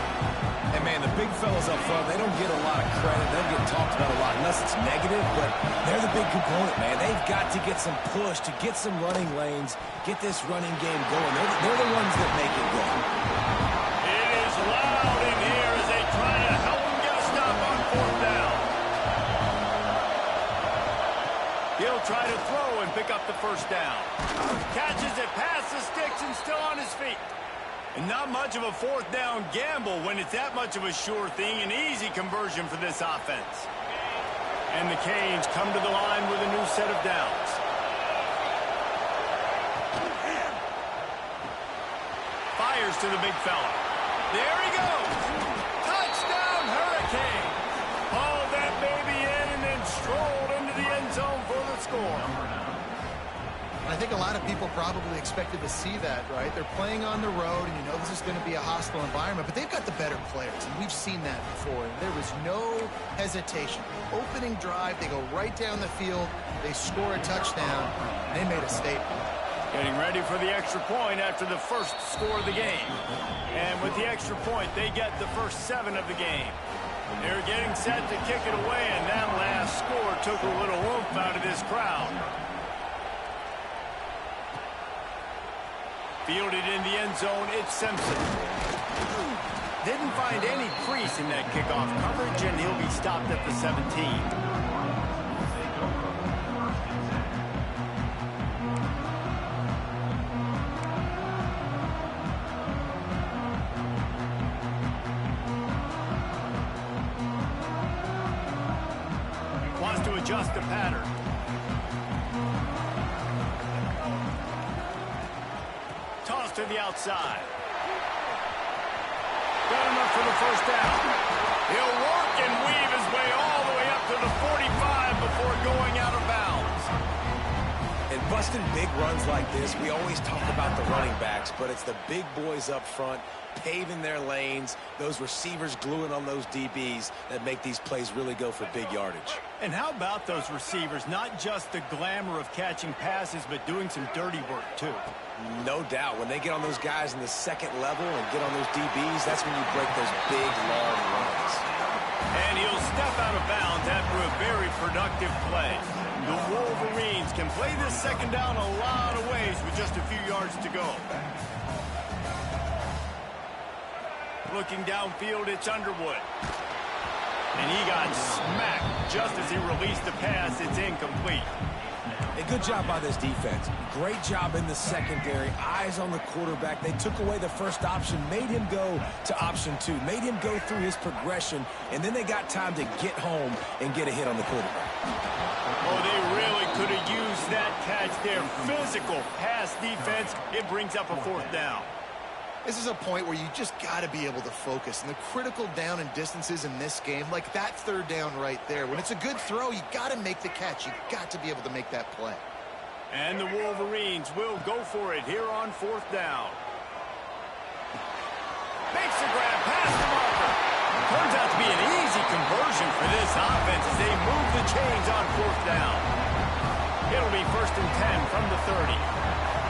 And, man, the big fellas up front, they don't get a lot of credit. They don't get talked about a lot unless it's negative, but they're the big component, man. They've got to get some push, to get some running lanes, get this running game going. They're the ones that make it go. It is loud in here as they try to help him get a stop on 4th down. He'll try to throw and pick up the first down. Catches it past the sticks and still on his feet. And not much of a 4th down gamble when it's that much of a sure thing. An easy conversion for this offense. And the Canes come to the line with a new set of downs. Fires to the big fella. There he goes. Touchdown, Hurricane. Hauled that baby in and then strolled into the end zone for the score. I think a lot of people probably expected to see that, right? They're playing on the road, and you know this is going to be a hostile environment, but they've got the better players, and we've seen that before. And there was no hesitation. Opening drive, they go right down the field, they score a touchdown, and they made a statement. Getting ready for the extra point after the first score of the game. And with the extra point, they get the first 7 of the game. They're getting set to kick it away, and that last score took a little oomph out of this crowd. Fielded in the end zone, it's Simpson. Didn't find any crease in that kickoff coverage, and he'll be stopped at the 17. Wants to adjust the pattern. Toss to the outside. Got enough for the first down. He'll work and weave his way all the way up to the 45 before going out of bounds. And busting big runs like this, we always talk about the running backs, but it's the big boys up front paving their lanes, those receivers gluing on those DBs that make these plays really go for big yardage. And how about those receivers? Not just the glamour of catching passes, but doing some dirty work, too. No doubt. When they get on those guys in the second level and get on those DBs, that's when you break those big, long runs. And he'll step out of bounds after a very productive play. The Wolverines can play this second down a lot of ways with just a few yards to go. Looking downfield, it's Underwood. And he got smacked just as he released the pass. It's incomplete. A good job by this defense. Great job in the secondary. Eyes on the quarterback. They took away the first option, made him go to option 2, made him go through his progression, and then they got time to get home and get a hit on the quarterback. Oh, they really could have used that catch there. Physical pass defense. It brings up a 4th down. This is a point where you just got to be able to focus. And the critical down and distances in this game, like that 3rd down right there, when it's a good throw, you got to make the catch. You got to be able to make that play. And the Wolverines will go for it here on 4th down. Makes the grab past the marker. Turns out to be an easy conversion for this offense as they move the chains on 4th down. It'll be 1st and 10 from the 30.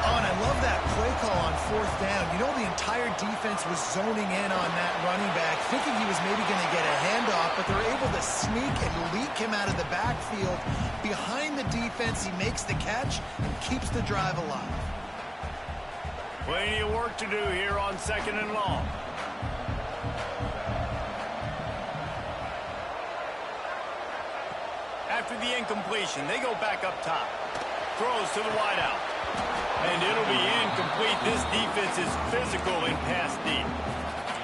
Oh, and I love that play call on 4th down. You know, the entire defense was zoning in on that running back, thinking he was maybe going to get a handoff, but they're able to sneak and leak him out of the backfield. Behind the defense, he makes the catch and keeps the drive alive. Plenty of work to do here on 2nd and long. After the incompletion, they go back up top. Throws to the wideout. And it'll be incomplete. This defense is physical and pass deep.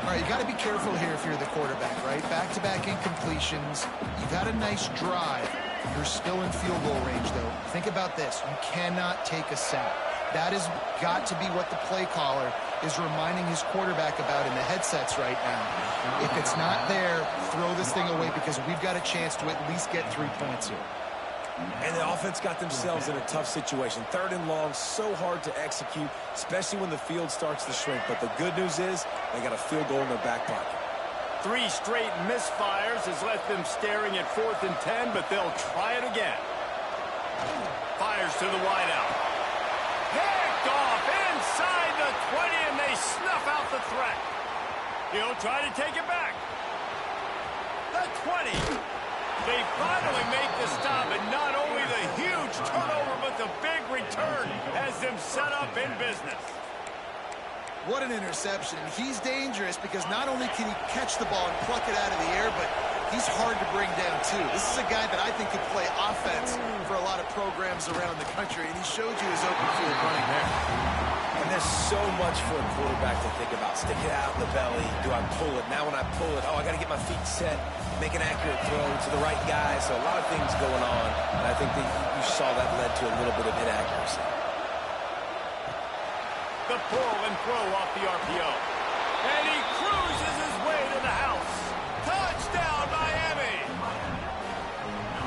All right, you got to be careful here if you're the quarterback, right? Back-to-back incompletions. You've had a nice drive. You're still in field goal range, though. Think about this. You cannot take a sack. That has got to be what the play caller is reminding his quarterback about in the headsets right now. If it's not there, throw this thing away because we've got a chance to at least get 3 points here. And the offense got themselves in a tough situation. 3rd and long, so hard to execute, especially when the field starts to shrink. But the good news is they got a field goal in their back pocket. 3 straight misfires has left them staring at 4th and 10, but they'll try it again. Fires to the wideout. Picked off inside the 20, and they snuff out the threat. He'll try to take it back. The 20. They finally make the stop, and not only the huge turnover, but the big return has them set up in business. What an interception. He's dangerous because not only can he catch the ball and pluck it out of the air, but he's hard to bring down, too. This is a guy that I think could play offense for a lot of programs around the country, and he showed you his open field running there. And there's so much for a quarterback to think about. Stick it out in the belly. Do I pull it? Now when I pull it, I got to get my feet set, make an accurate throw to the right guy. So a lot of things going on, and I think that you saw that led to a little bit of inaccuracy. The pull and throw off the RPO. And he cruises his way to the house. Touchdown, Miami!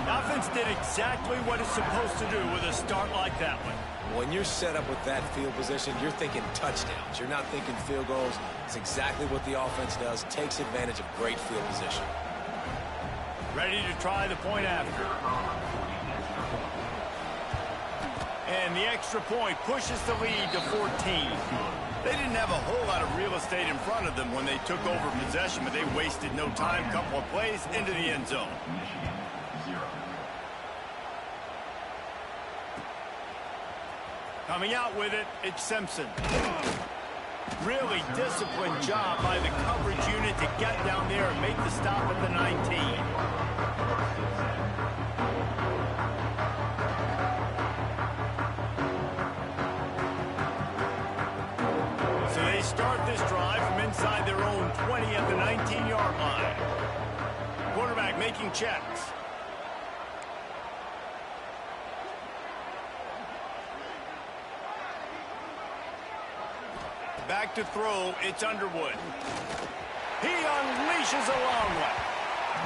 Offense did exactly what it's supposed to do with a start like that one. When you're set up with that field position, you're thinking touchdowns. You're not thinking field goals. It's exactly what the offense does. Takes advantage of great field position. Ready to try the point after. And the extra point pushes the lead to 14. They didn't have a whole lot of real estate in front of them when they took over possession, but they wasted no time. Couple of plays into the end zone. Coming out with it, it's Simpson. Really disciplined job by the coverage unit to get down there and make the stop at the 19. So they start this drive from inside their own 20 at the 19-yard line. Quarterback making checks. Back to throw, it's Underwood. He unleashes a long one.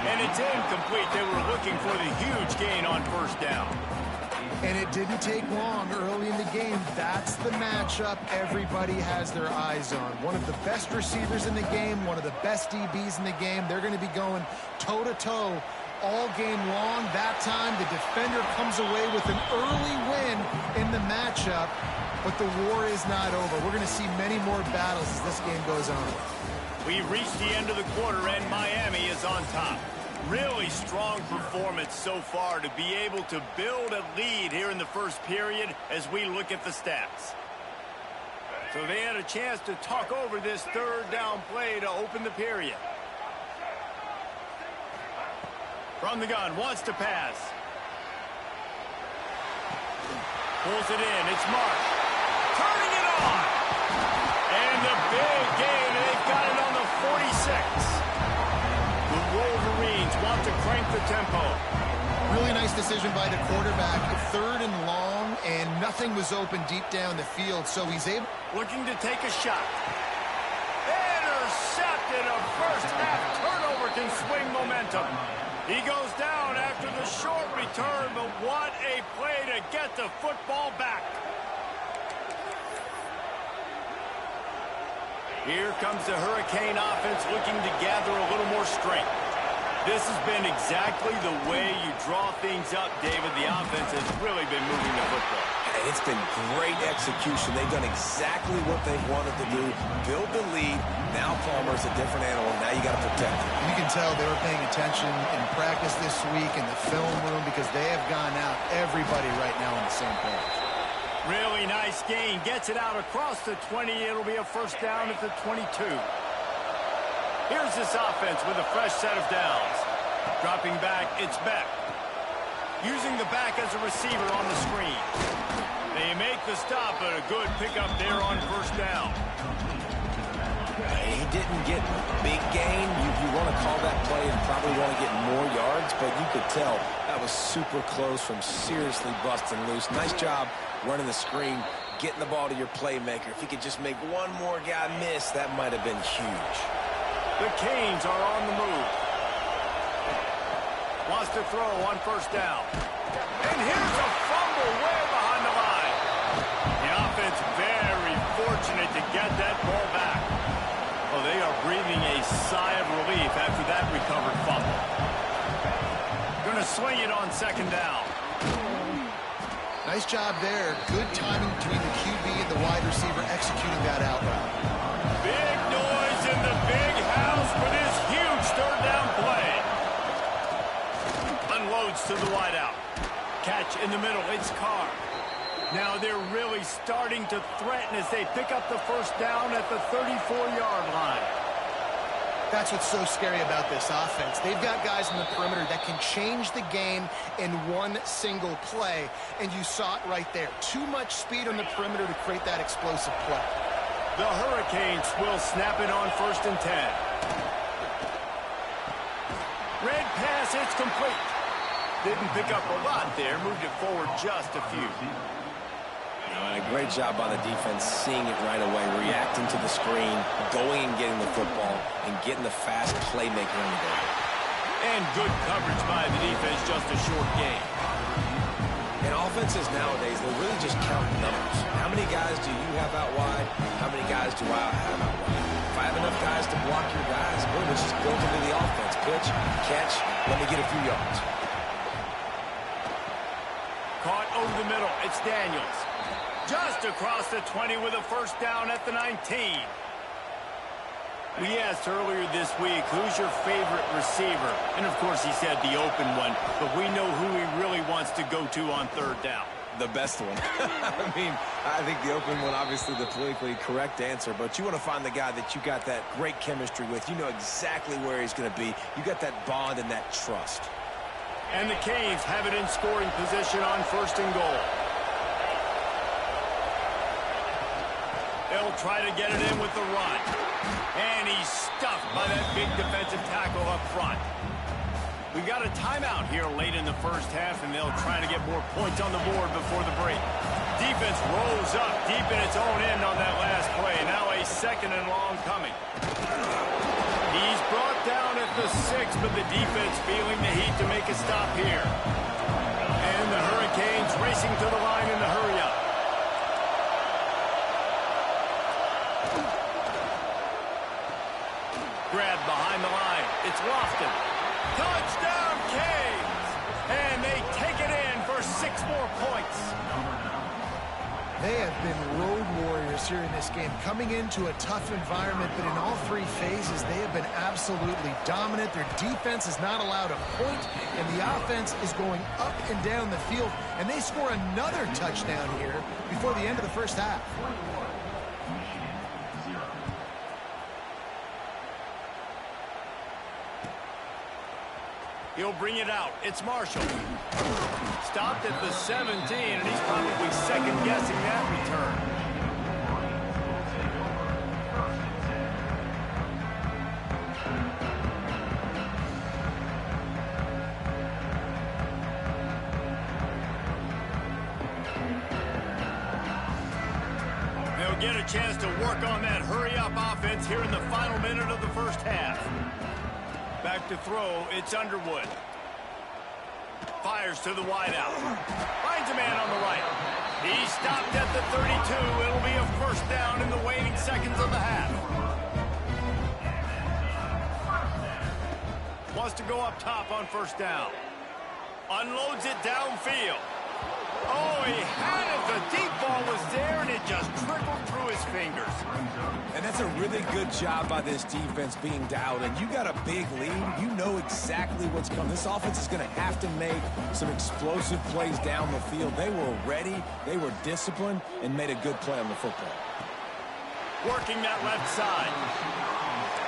And it's incomplete. They were looking for the huge gain on 1st down. And it didn't take long early in the game. That's the matchup everybody has their eyes on. One of the best receivers in the game, one of the best DBs in the game. They're going to be going toe-to-toe all game long. That time, the defender comes away with an early win in the matchup. But the war is not over. We're going to see many more battles as this game goes on. We've reached the end of the quarter, and Miami is on top. Really strong performance so far to be able to build a lead here in the first period as we look at the stats. So they had a chance to talk over this 3rd down play to open the period. From the gun, wants to pass. Pulls it in, it's Mark. Turning it on. And the big gain, they've got it on the 46. The Wolverines want to crank the tempo. Really nice decision by the quarterback. 3rd and long, and nothing was open deep down the field, so he's able... Looking to take a shot. Intercepted. A first half turnover can swing momentum. He goes down after the short return, but what a play to get the football back. Here comes the Hurricane offense looking to gather a little more strength. This has been exactly the way you draw things up, David. The offense has really been moving the football. It's been great execution. They've done exactly what they wanted to do. Build the lead. Now Palmer's a different animal. Now you got to protect him. You can tell they were paying attention in practice this week in the film room because they have gone out everybody right now on the same page. Really nice gain. Gets it out across the 20. It'll be a first down at the 22. Here's this offense with a fresh set of downs. Dropping back, it's Beck. Using the back as a receiver on the screen. They make the stop, but a good pickup there on first down. He didn't get big gain. You want to call that play and probably want to get more yards, but you could tell that was super close from seriously busting loose. Nice job running the screen. getting the ball to your playmaker. If he could just make one more guy miss, that might have been huge. The Canes are on the move. Wants to throw on first down. And here's a fumble way behind the line. The offense very fortunate to get that ball back. Oh, they are breathing a sigh of relief after that recovered fumble. Going to swing it on second down. Nice job there. Good timing between the QB and the wide receiver executing that out route. Big noise in the big house for this huge third down play. Unloads to the wideout. Catch in the middle. It's Carr. Now they're really starting to threaten as they pick up the first down at the 34-yard line. That's what's so scary about this offense. They've got guys in the perimeter that can change the game in one single play, and you saw it right there. Too much speed on the perimeter to create that explosive play. The Hurricanes will snap it on 1st and 10. Red pass, it's complete. Didn't pick up a lot there, moved it forward just a few. And a great job by the defense seeing it right away, reacting to the screen, going and getting the football, and getting the fast playmaker on the goal. And good coverage by the defense, just a short game. And offenses nowadays, they're really just counting numbers. How many guys do you have out wide? How many guys do I have out wide? If I have enough guys to block your guys, boom, it's just built into the offense. Pitch, catch, let me get a few yards. Caught over the middle, it's Daniels. Just across the 20 with a first down at the 19. We asked earlier this week, who's your favorite receiver? And, of course, he said the open one, but we know who he really wants to go to on third down. The best one. I mean, I think the open one, obviously the politically correct answer, but you want to find the guy that you got that great chemistry with. You know exactly where he's going to be. You got that bond and that trust. And the Canes have it in scoring position on 1st and goal. They'll try to get it in with the run. And he's stuffed by that big defensive tackle up front. We got a timeout here late in the first half, and they'll try to get more points on the board before the break. Defense rolls up deep in its own end on that last play. Now a 2nd and long coming. He's brought down at the 6, but the defense feeling the heat to make a stop here. And the Hurricanes racing to the line in the hurry-up. Grab behind the line. It's Lofton. Touchdown, Canes! And they take it in for 6 more points. They have been road warriors here in this game, coming into a tough environment, but in all 3 phases, they have been absolutely dominant. Their defense is not allowed a point, and the offense is going up and down the field, and they score another touchdown here before the end of the first half. He'll bring it out. It's Marshall. Stopped at the 17, and he's probably second-guessing that return. They'll get a chance to work on that hurry-up offense here in the final minute of the first half. Back to throw, it's Underwood. Fires to the wideout. Finds a man on the right. He stopped at the 32. It'll be a first down in the waning seconds of the half. Wants to go up top on first down. Unloads it downfield. Oh, he had it. The deep ball was there, and it just trickled through his fingers. And that's a really good job by this defense being dialed in. You got a big lead. You know exactly what's coming. This offense is going to have to make some explosive plays down the field. They were ready, they were disciplined, and made a good play on the football. Working that left side.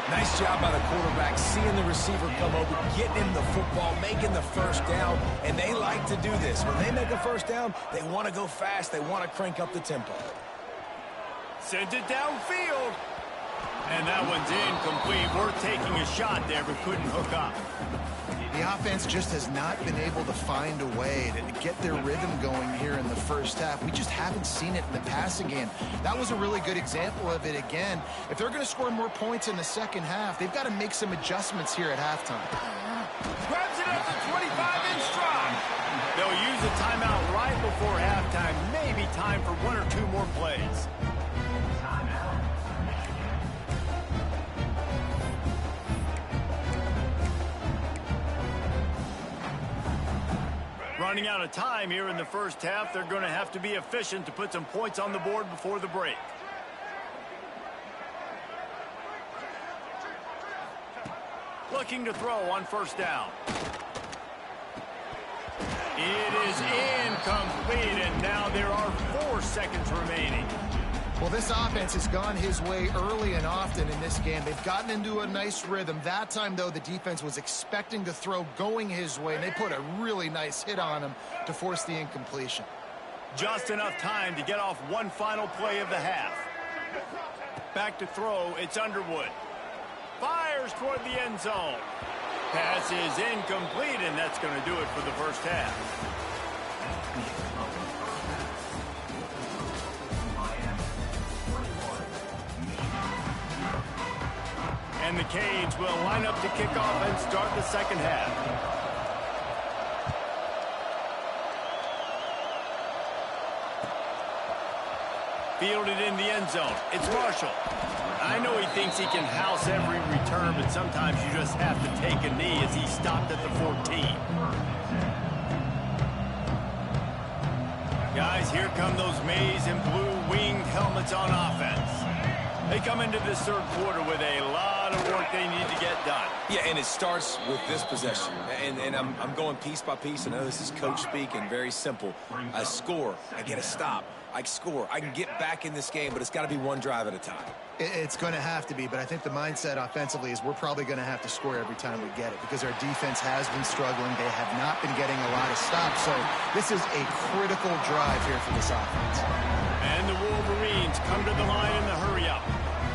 Nice job by the quarterback, seeing the receiver come over, getting him the football, making the first down, and they like to do this. When they make a first down, they want to go fast, they want to crank up the tempo. Sent it downfield. And that one's incomplete. We're taking a shot there, but couldn't hook up. The offense just has not been able to find a way to get their rhythm going here in the first half. We just haven't seen it in the passing game. That was a really good example of it again. If they're going to score more points in the second half, they've got to make some adjustments here at halftime. Grabs it at the 25-inch stride. They'll use a timeout right before halftime. Maybe time for one or two more plays. Running out of time here in the first half. They're going to have to be efficient to put some points on the board before the break. Looking to throw on first down. It is incomplete, and now there are 4 seconds remaining. Well, this offense has gone his way early and often in this game. They've gotten into a nice rhythm. That time, though, the defense was expecting to throw going his way, and they put a really nice hit on him to force the incompletion. Just enough time to get off one final play of the half. Back to throw, it's Underwood. Fires toward the end zone. Pass is incomplete, and that's going to do it for the first half. And the Canes will line up to kick off and start the second half. Fielded in the end zone. It's Marshall. I know he thinks he can house every return, but sometimes you just have to take a knee as he stopped at the 14. Guys, here come those maize and blue winged helmets on offense. They come into this third quarter with a lot of work they need to get done. Yeah, and it starts with this possession. And I'm going piece by piece. I know this is coach speak and very simple. I score. I get a stop. I score. I can get back in this game, but it's got to be one drive at a time. It's going to have to be, but I think the mindset offensively is we're probably going to have to score every time we get it because our defense has been struggling. They have not been getting a lot of stops, so this is a critical drive here for this offense. And the Wolverines come to the line in the hurry-up.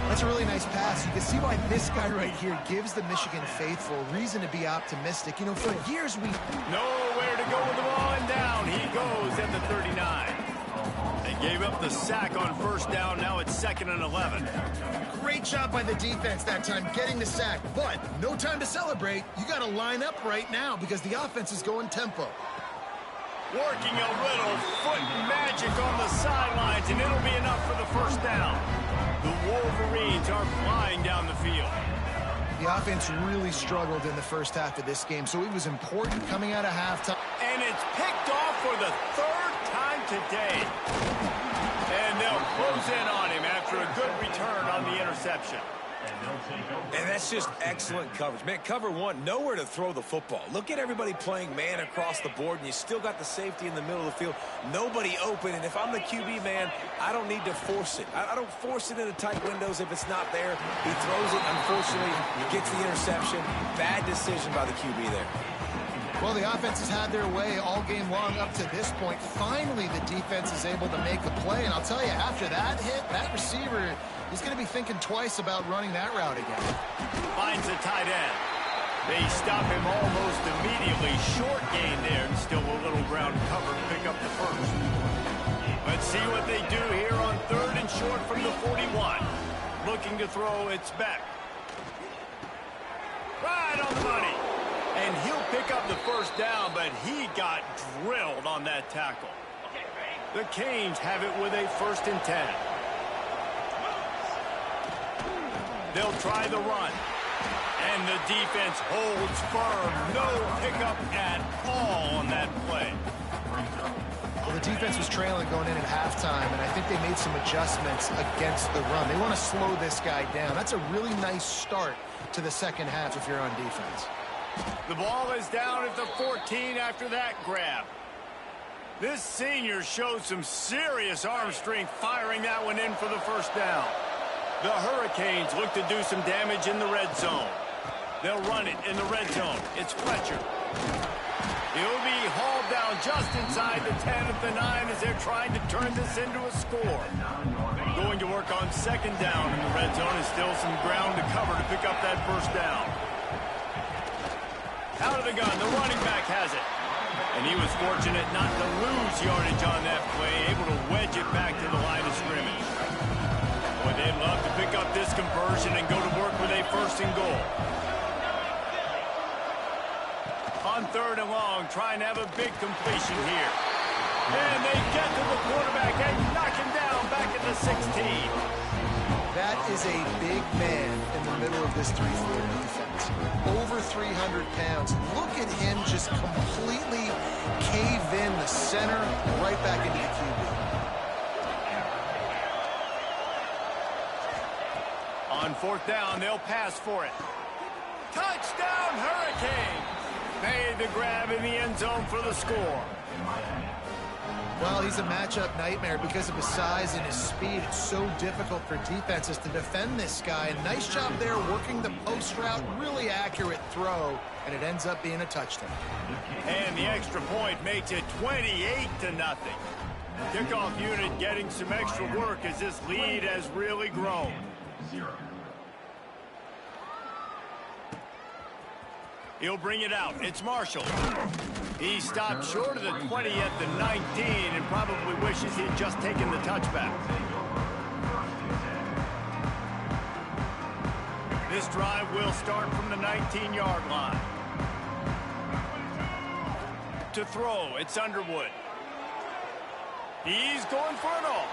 That's a really nice pass. You can see why this guy right here gives the Michigan faithful reason to be optimistic. You know, for years we... Nowhere to go with the ball, and down he goes at the 39. They gave up the sack on first down. Now it's 2nd and 11. Great job by the defense that time getting the sack, but no time to celebrate. You got to line up right now because the offense is going tempo. Working a little foot magic on the sidelines, and it'll be enough for the first down. The Wolverines are flying down the field. The offense really struggled in the first half of this game, so it was important coming out of halftime. And it's picked off for the 3rd time today. And they'll close in on him after a good return on the interception. And that's just excellent coverage. Man, cover one, nowhere to throw the football. Look at everybody playing man across the board, and you still got the safety in the middle of the field. Nobody open, and if I'm the QB, man, I don't need to force it. I don't force it into tight windows if it's not there. He throws it, unfortunately, gets the interception. Bad decision by the QB there. Well, the offense has had their way all game long up to this point. Finally, the defense is able to make a play, and I'll tell you, after that hit, that receiver, he's going to be thinking twice about running that route again. Finds a tight end. They stop him almost immediately. Short gain there, and still a little ground cover to pick up the first. Let's see what they do here on 3rd and short from the 41. Looking to throw, it's Beck. Right on the money. And he'll pick up the first down, but he got drilled on that tackle. The Canes have it with a 1st and 10. They'll try the run. And the defense holds firm. No pickup at all on that play. Well, the defense was trailing going in at halftime, and I think they made some adjustments against the run. They want to slow this guy down. That's a really nice start to the second half if you're on defense. The ball is down at the 14 after that grab. This senior showed some serious arm strength firing that one in for the first down. The Hurricanes look to do some damage in the red zone. They'll run it in the red zone. It's Fletcher. He'll be hauled down just inside the 10 at the 9 as they're trying to turn this into a score. Going to work on 2nd down in the red zone, and still some ground to cover to pick up that first down. Out of the gun, the running back has it. And he was fortunate not to lose yardage on that play, able to wedge it back to the line of scrimmage. Boy, they'd love to pick up this conversion and go to work with a 1st and goal. On 3rd and long, trying to have a big completion here. And they get to the quarterback and knock him down back at the 16. That is a big man in the middle of this 3-4 defense. Over 300 pounds. Look at him just completely cave in the center, right back into the QB. On 4th down, they'll pass for it. Touchdown, Hurricanes! Made the grab in the end zone for the score. Well, he's a matchup nightmare because of his size and his speed. It's so difficult for defenses to defend this guy. And nice job there working the post route. Really accurate throw, and it ends up being a touchdown. And the extra point makes it 28-0. Kickoff unit getting some extra work as this lead has really grown. He'll bring it out. It's Marshall. He stopped short of the 20 at the 19 and probably wishes he'd just taken the touchback. This drive will start from the 19-yard line. To throw, it's Underwood. He's going for it all.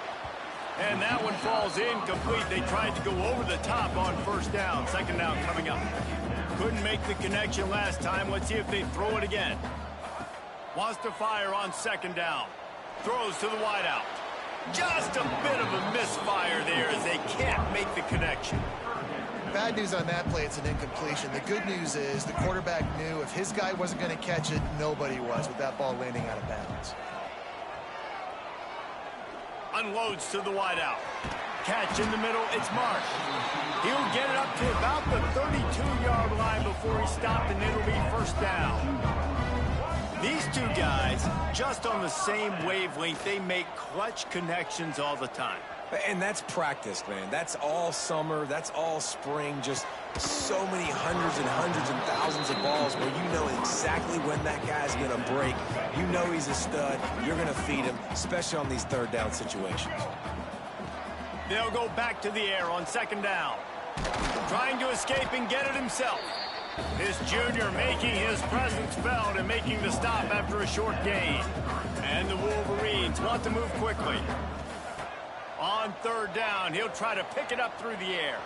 And that one falls incomplete. They tried to go over the top on 1st down. 2nd down coming up. Couldn't make the connection last time. Let's see if they throw it again. Wants to fire on 2nd down. Throws to the wideout. Just a bit of a misfire there as they can't make the connection. Bad news on that play, it's an incompletion. The good news is the quarterback knew if his guy wasn't going to catch it, nobody was with that ball landing out of bounds. Unloads to the wideout. Catch in the middle, it's Marsh. He'll get it up to about the 32-yard line before he stopped, and it'll be 1st down. These two guys, just on the same wavelength, they make clutch connections all the time. And that's practice, man. That's all summer. That's all spring. Just so many hundreds and thousands of balls where you know exactly when that guy's going to break. You know he's a stud. You're going to feed him, especially on these 3rd down situations. They'll go back to the air on 2nd down. Trying to escape and get it himself. This junior making his presence felt and making the stop after a short gain. And the Wolverines want to move quickly. On 3rd down, he'll try to pick it up through the air.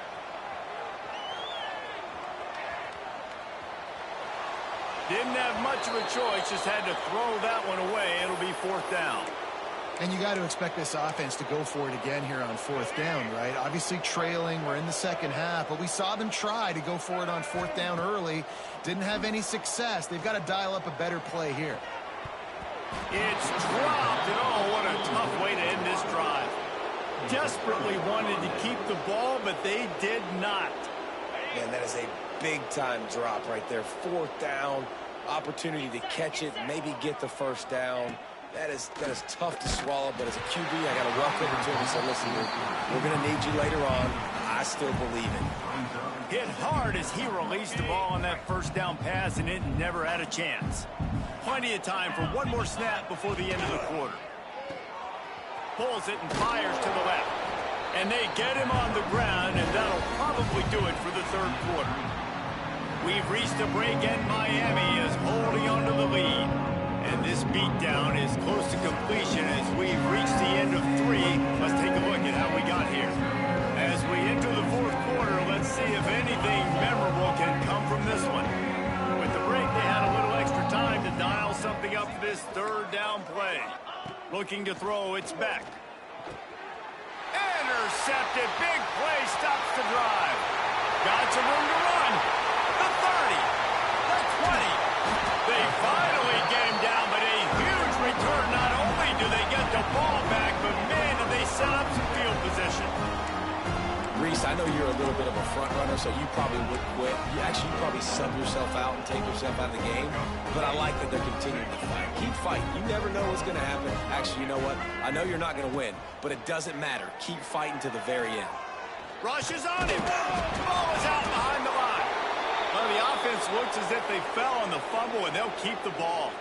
Didn't have much of a choice, just had to throw that one away. It'll be 4th down. And you got to expect this offense to go for it again here on 4th down, right? Obviously trailing, we're in the 2nd half, but we saw them try to go for it on 4th down early. Didn't have any success. They've got to dial up a better play here. It's dropped, and oh, what a tough way to end this drive. Desperately wanted to keep the ball, but they did not. Man, that is a big-time drop right there. 4th down, opportunity to catch it, maybe get the 1st down. That is tough to swallow, but as a QB, I got to walk over to him and say, listen, we're going to need you later on. I still believe it. Hit hard as he released the ball on that 1st down pass, and it never had a chance. Plenty of time for one more snap before the end of the quarter. Pulls it and fires to the left. And they get him on the ground, and that'll probably do it for the 3rd quarter. We've reached a break, and Miami is holding on to the lead. And this beatdown is close to completion as we've reached the end of 3. Let's take a look at how we got here. As we enter the 4th quarter, let's see if anything memorable can come from this one. With the break, they had a little extra time to dial something up for this 3rd down play. Looking to throw, it's Beck. Intercepted, big play, stops the drive. Got some room to run. The 30, the 20. They finally get him down, but a huge return. Not only do they get the ball back, but man, do they set up some field position. Reese, I know you're a little bit of a front runner, so you probably would quit. You probably sub yourself out and take yourself out of the game. But I like that they're continuing to fight. Keep fighting. You never know what's going to happen. Actually, you know what? I know you're not going to win, but it doesn't matter. Keep fighting to the very end. Rush is on him. Ball is out behind the line. Well, the offense offense looks as if they fell on the fumble, and they'll keep the ball.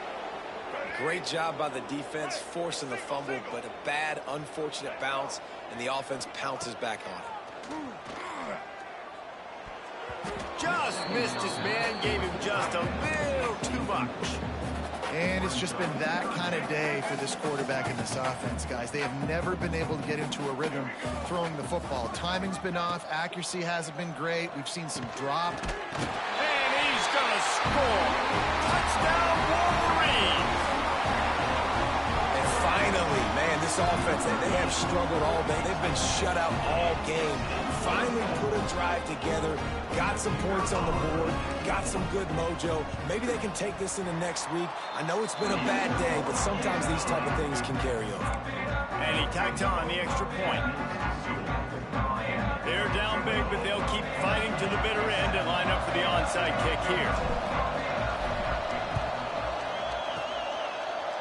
Great job by the defense forcing the fumble, but a bad, unfortunate bounce, and the offense pounces back on it. Just missed his man, gave him just a little too much. And it's just been that kind of day for this quarterback in this offense, guys. They have never been able to get into a rhythm throwing the football. Timing's been off. Accuracy hasn't been great. We've seen some drop. And he's going to score. Touchdown, Wolverines. And finally, man, this offense, they have struggled all day. They've been shut out all game. Finally put a drive together, got some points on the board, got some good mojo. Maybe they can take this into next week. I know it's been a bad day, but sometimes these type of things can carry over. And he tacked on the extra point. They're down big, but they'll keep fighting to the bitter end and line up for the onside kick here.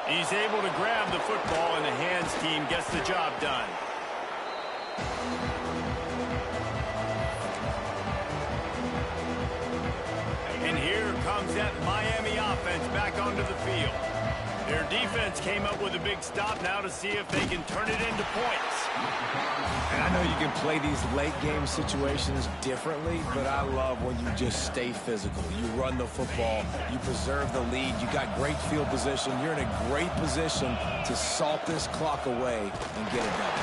He's able to grab the football, and the hands team gets the job done. And here comes that Miami offense back onto the field. Their defense came up with a big stop now to see if they can turn it into points. And I know you can play these late game situations differently, but I love when you just stay physical. You run the football, you preserve the lead, you got great field position, you're in a great position to salt this clock away and get it done.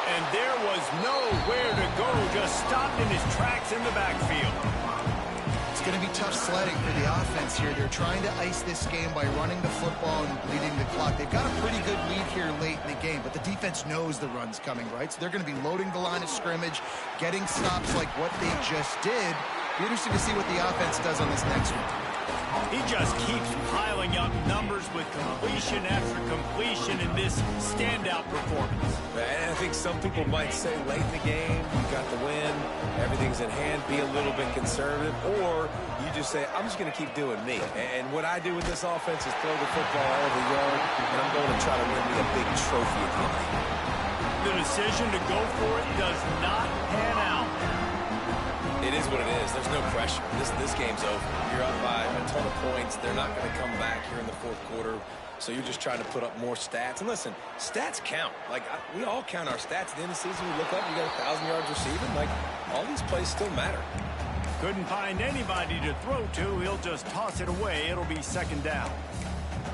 And there was nowhere to go, just stopped in his tracks in the backfield. It's going to be tough sledding for the offense here. They're trying to ice this game by running the football and bleeding the clock. They've got a pretty good lead here late in the game, but the defense knows the run's coming, right? So they're going to be loading the line of scrimmage, getting stops like what they just did. Be interesting to see what the offense does on this next one. He just keeps piling up numbers with completion after completion in this standout performance. And I think some people might say late in the game, you got the win, everything's in hand, be a little bit conservative, or you just say, I'm just going to keep doing me. And what I do with this offense is throw the football all over the yard, and I'm going to try to win me a big trophy at the end of the year. The decision to go for it does not pan out. It is what it is. There's no pressure. This game's over. You're up by a ton of points. They're not going to come back here in the fourth quarter. So you're just trying to put up more stats. And listen, stats count. Like, we all count our stats. At the end of the season, we look up, you got 1,000 yards receiving. Like, all these plays still matter. Couldn't find anybody to throw to. He'll just toss it away. It'll be second down.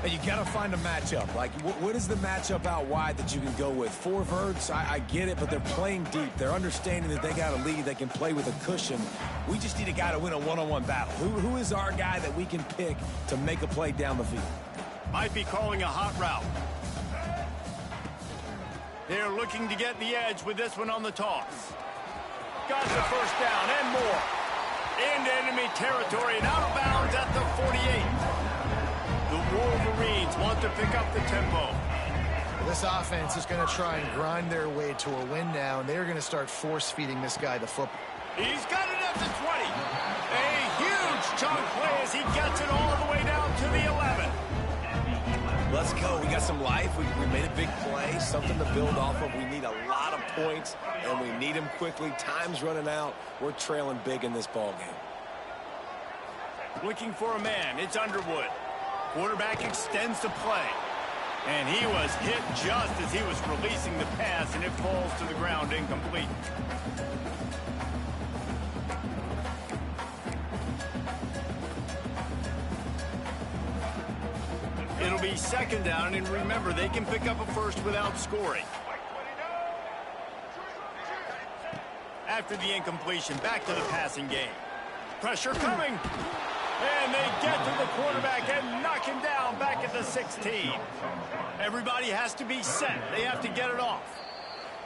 And you got to find a matchup. Like, what is the matchup out wide that you can go with? 4 verts, I get it, but they're playing deep. They're understanding that they got a lead. They can play with a cushion. We just need a guy to win a one-on-one battle. Who is our guy that we can pick to make a play down the field? Might be calling a hot route. They're looking to get the edge with this one on the toss. Got the first down and more. Into enemy territory and out of bounds at the 48. The Wolverines want to pick up the tempo. Well, this offense is going to try and grind their way to a win now, and they're going to start force-feeding this guy the football. He's got it at the 20. A huge chunk play as he gets it all the way down to the 11. Let's go. We got some life. We made a big play, something to build off of. We need a lot of points, and we need them quickly. Time's running out. We're trailing big in this ball game. Looking for a man. It's Underwood. Quarterback extends the play. And he was hit just as he was releasing the pass, and it falls to the ground incomplete. It'll be second down, and remember, they can pick up a first without scoring. After the incompletion, back to the passing game. Pressure coming. And they get to the quarterback and knock him down back at the 16. Everybody has to be set. They have to get it off.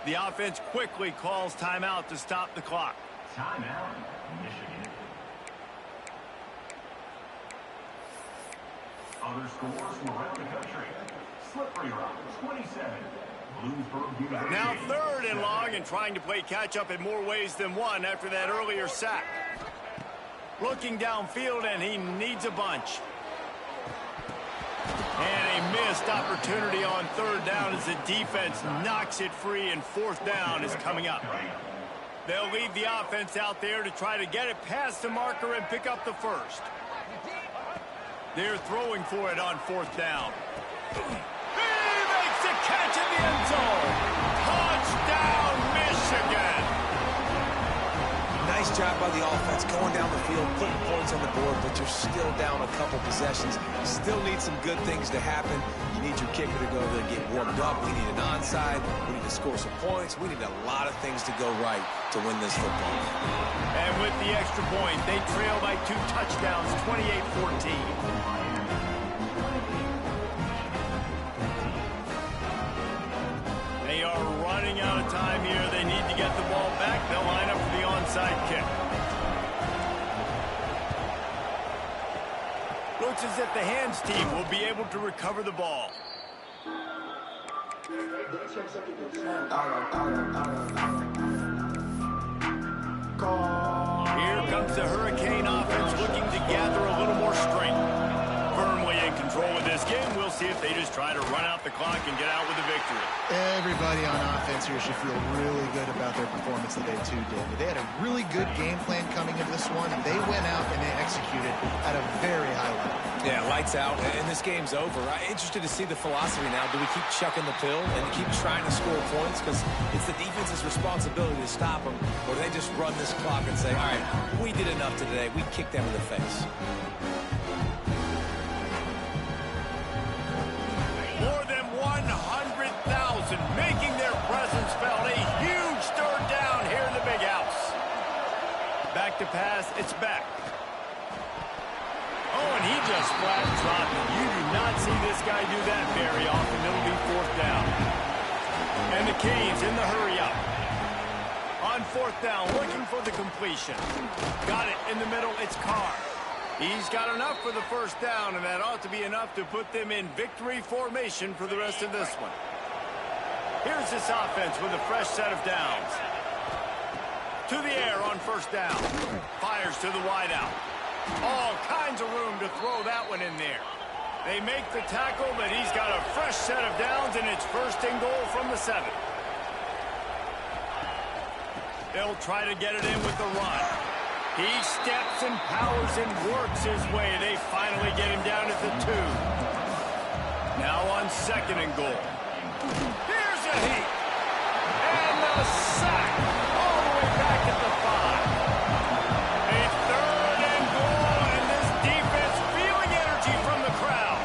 The offense quickly calls timeout to stop the clock. Timeout, Michigan. Other scores from around the country. Slippery Rock, 27. Bloomsburg University. Now third and long and trying to play catch-up in more ways than one after that earlier sack. Looking downfield, and he needs a bunch. And a missed opportunity on third down as the defense knocks it free, and fourth down is coming up. They'll leave the offense out there to try to get it past the marker and pick up the first. They're throwing for it on 4th down. He makes a catch in the end zone. Touchdown, Michigan. Nice job by the offense going down the field, putting points on the board, but you're still down a couple possessions. You still need some good things to happen. You need your kicker to go there and get warmed up. We need an onside. We need to score some points. We need a lot of things to go right to win this football game. And with the extra point, they trail by 2 touchdowns, 28-14. They are running out of time here. They need to get the ball back. They'll line up for the onside kick. Looks as if the hands team will be able to recover the ball. Here comes the Hurricane offense looking to gather a little more strength. Firmly in control of this game. We'll see if they just try to run out the clock and get out with a victory. Everybody on offense here should feel really good about their performance that they too did. They had a really good game plan coming into this one, and they went out and they executed at a very high level. Yeah, lights out, and this game's over. I'm interested to see the philosophy now. Do we keep chucking the pill and keep trying to score points? Because it's the defense's responsibility to stop them, or do they just run this clock and say, all right, we did enough today. We kicked them in the face. More than 100,000 making their presence felt. A huge 3rd down here in the big house. Back to pass, it's back. Oh, and he just flat dropped it. You do not see this guy do that very often. It'll be 4th down. And the Canes in the hurry up. On 4th down, looking for the completion. Got it in the middle, it's Carr. He's got enough for the 1st down, and that ought to be enough to put them in victory formation for the rest of this one. Here's this offense with a fresh set of downs. To the air on 1st down. Fires to the wideout. All kinds of room to throw that one in there. They make the tackle, but he's got a fresh set of downs, and it's 1st and goal from the 7. They'll try to get it in with the run. He steps and powers and works his way. They finally get him down at the 2. Now on 2nd and goal. Here's a heat. And the sack. All the way back at the 5. A 3rd and goal, and this defense feeling energy from the crowd.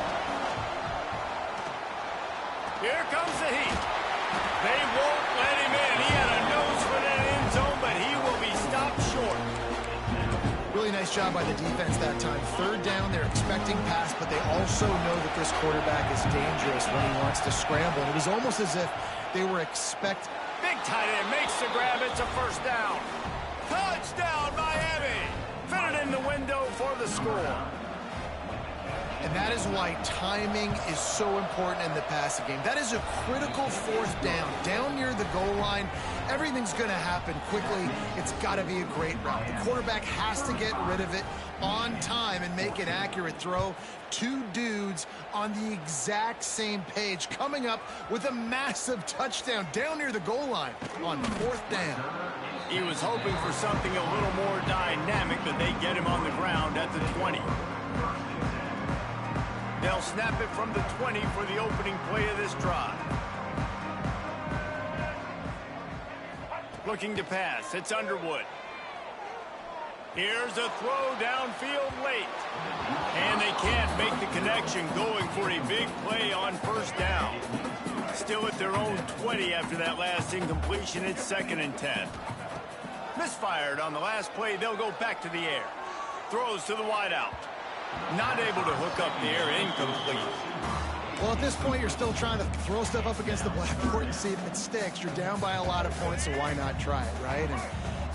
Here comes the heat. They won't let him in. He had a nose for that end zone, but he will be stopped short. Really nice job by the defense that time. 3rd down, they're expecting pass, but they also know that this quarterback is dangerous when he wants to scramble. And it was almost as if they were expecting. Big tight end makes the grab. It's a 1st down. Touchdown, Miami. Fitted in the window for the score. And that is why timing is so important in the passing game. That is a critical 4th down. Down near the goal line, everything's going to happen quickly. It's got to be a great route. The quarterback has to get rid of it on time and make an accurate throw. 2 dudes on the exact same page coming up with a massive touchdown down near the goal line on 4th down. He was hoping for something a little more dynamic, but they get him on the ground at the 20. They'll snap it from the 20 for the opening play of this drive. Looking to pass, it's Underwood. Here's a throw downfield late. And they can't make the connection, going for a big play on 1st down. Still at their own 20 after that last incompletion. It's 2nd and 10. Misfired on the last play. They'll go back to the air. Throws to the wideout. Not able to hook up the air, incomplete. Well, at this point, you're still trying to throw stuff up against the blackboard and see if it sticks. You're down by a lot of points, so why not try it, right? And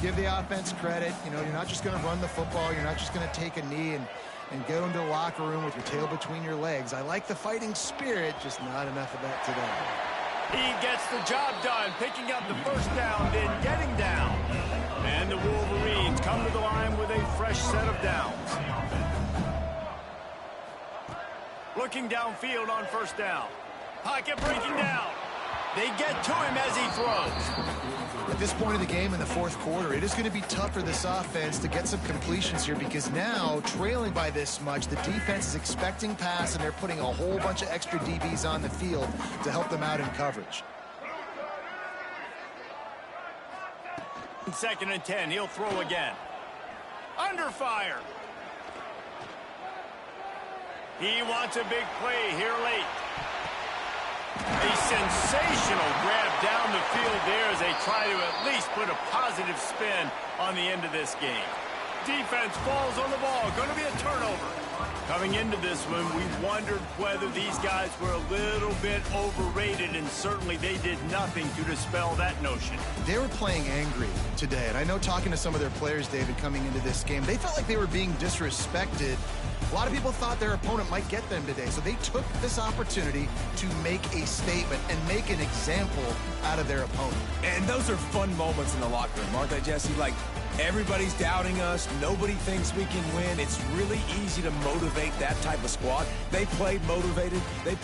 give the offense credit. You know, you're not just going to run the football. You're not just going to take a knee and go into the locker room with your tail between your legs. I like the fighting spirit, just not enough of that today. He gets the job done, picking up the 1st down, then getting down. And the Wolverines come to the line with a fresh set of downs. Looking downfield on 1st down. Pocket breaking down. They get to him as he throws. At this point of the game in the fourth quarter, it is going to be tough for this offense to get some completions here because now, trailing by this much, the defense is expecting pass, and they're putting a whole bunch of extra DBs on the field to help them out in coverage. 2nd and 10. He'll throw again. Under fire. He wants a big play here late. A sensational grab down the field there as they try to at least put a positive spin on the end of this game. Defense falls on the ball. Going to be a turnover. Coming into this one, we wondered whether these guys were a little bit overrated, and certainly they did nothing to dispel that notion. They were playing angry today, and I know talking to some of their players, David, coming into this game, they felt like they were being disrespected. A lot of people thought their opponent might get them today, so they took this opportunity to make a statement and make an example out of their opponent. And those are fun moments in the locker room, aren't they, Jesse? Like, everybody's doubting us. Nobody thinks we can win. It's really easy to motivate that type of squad. They played motivated. They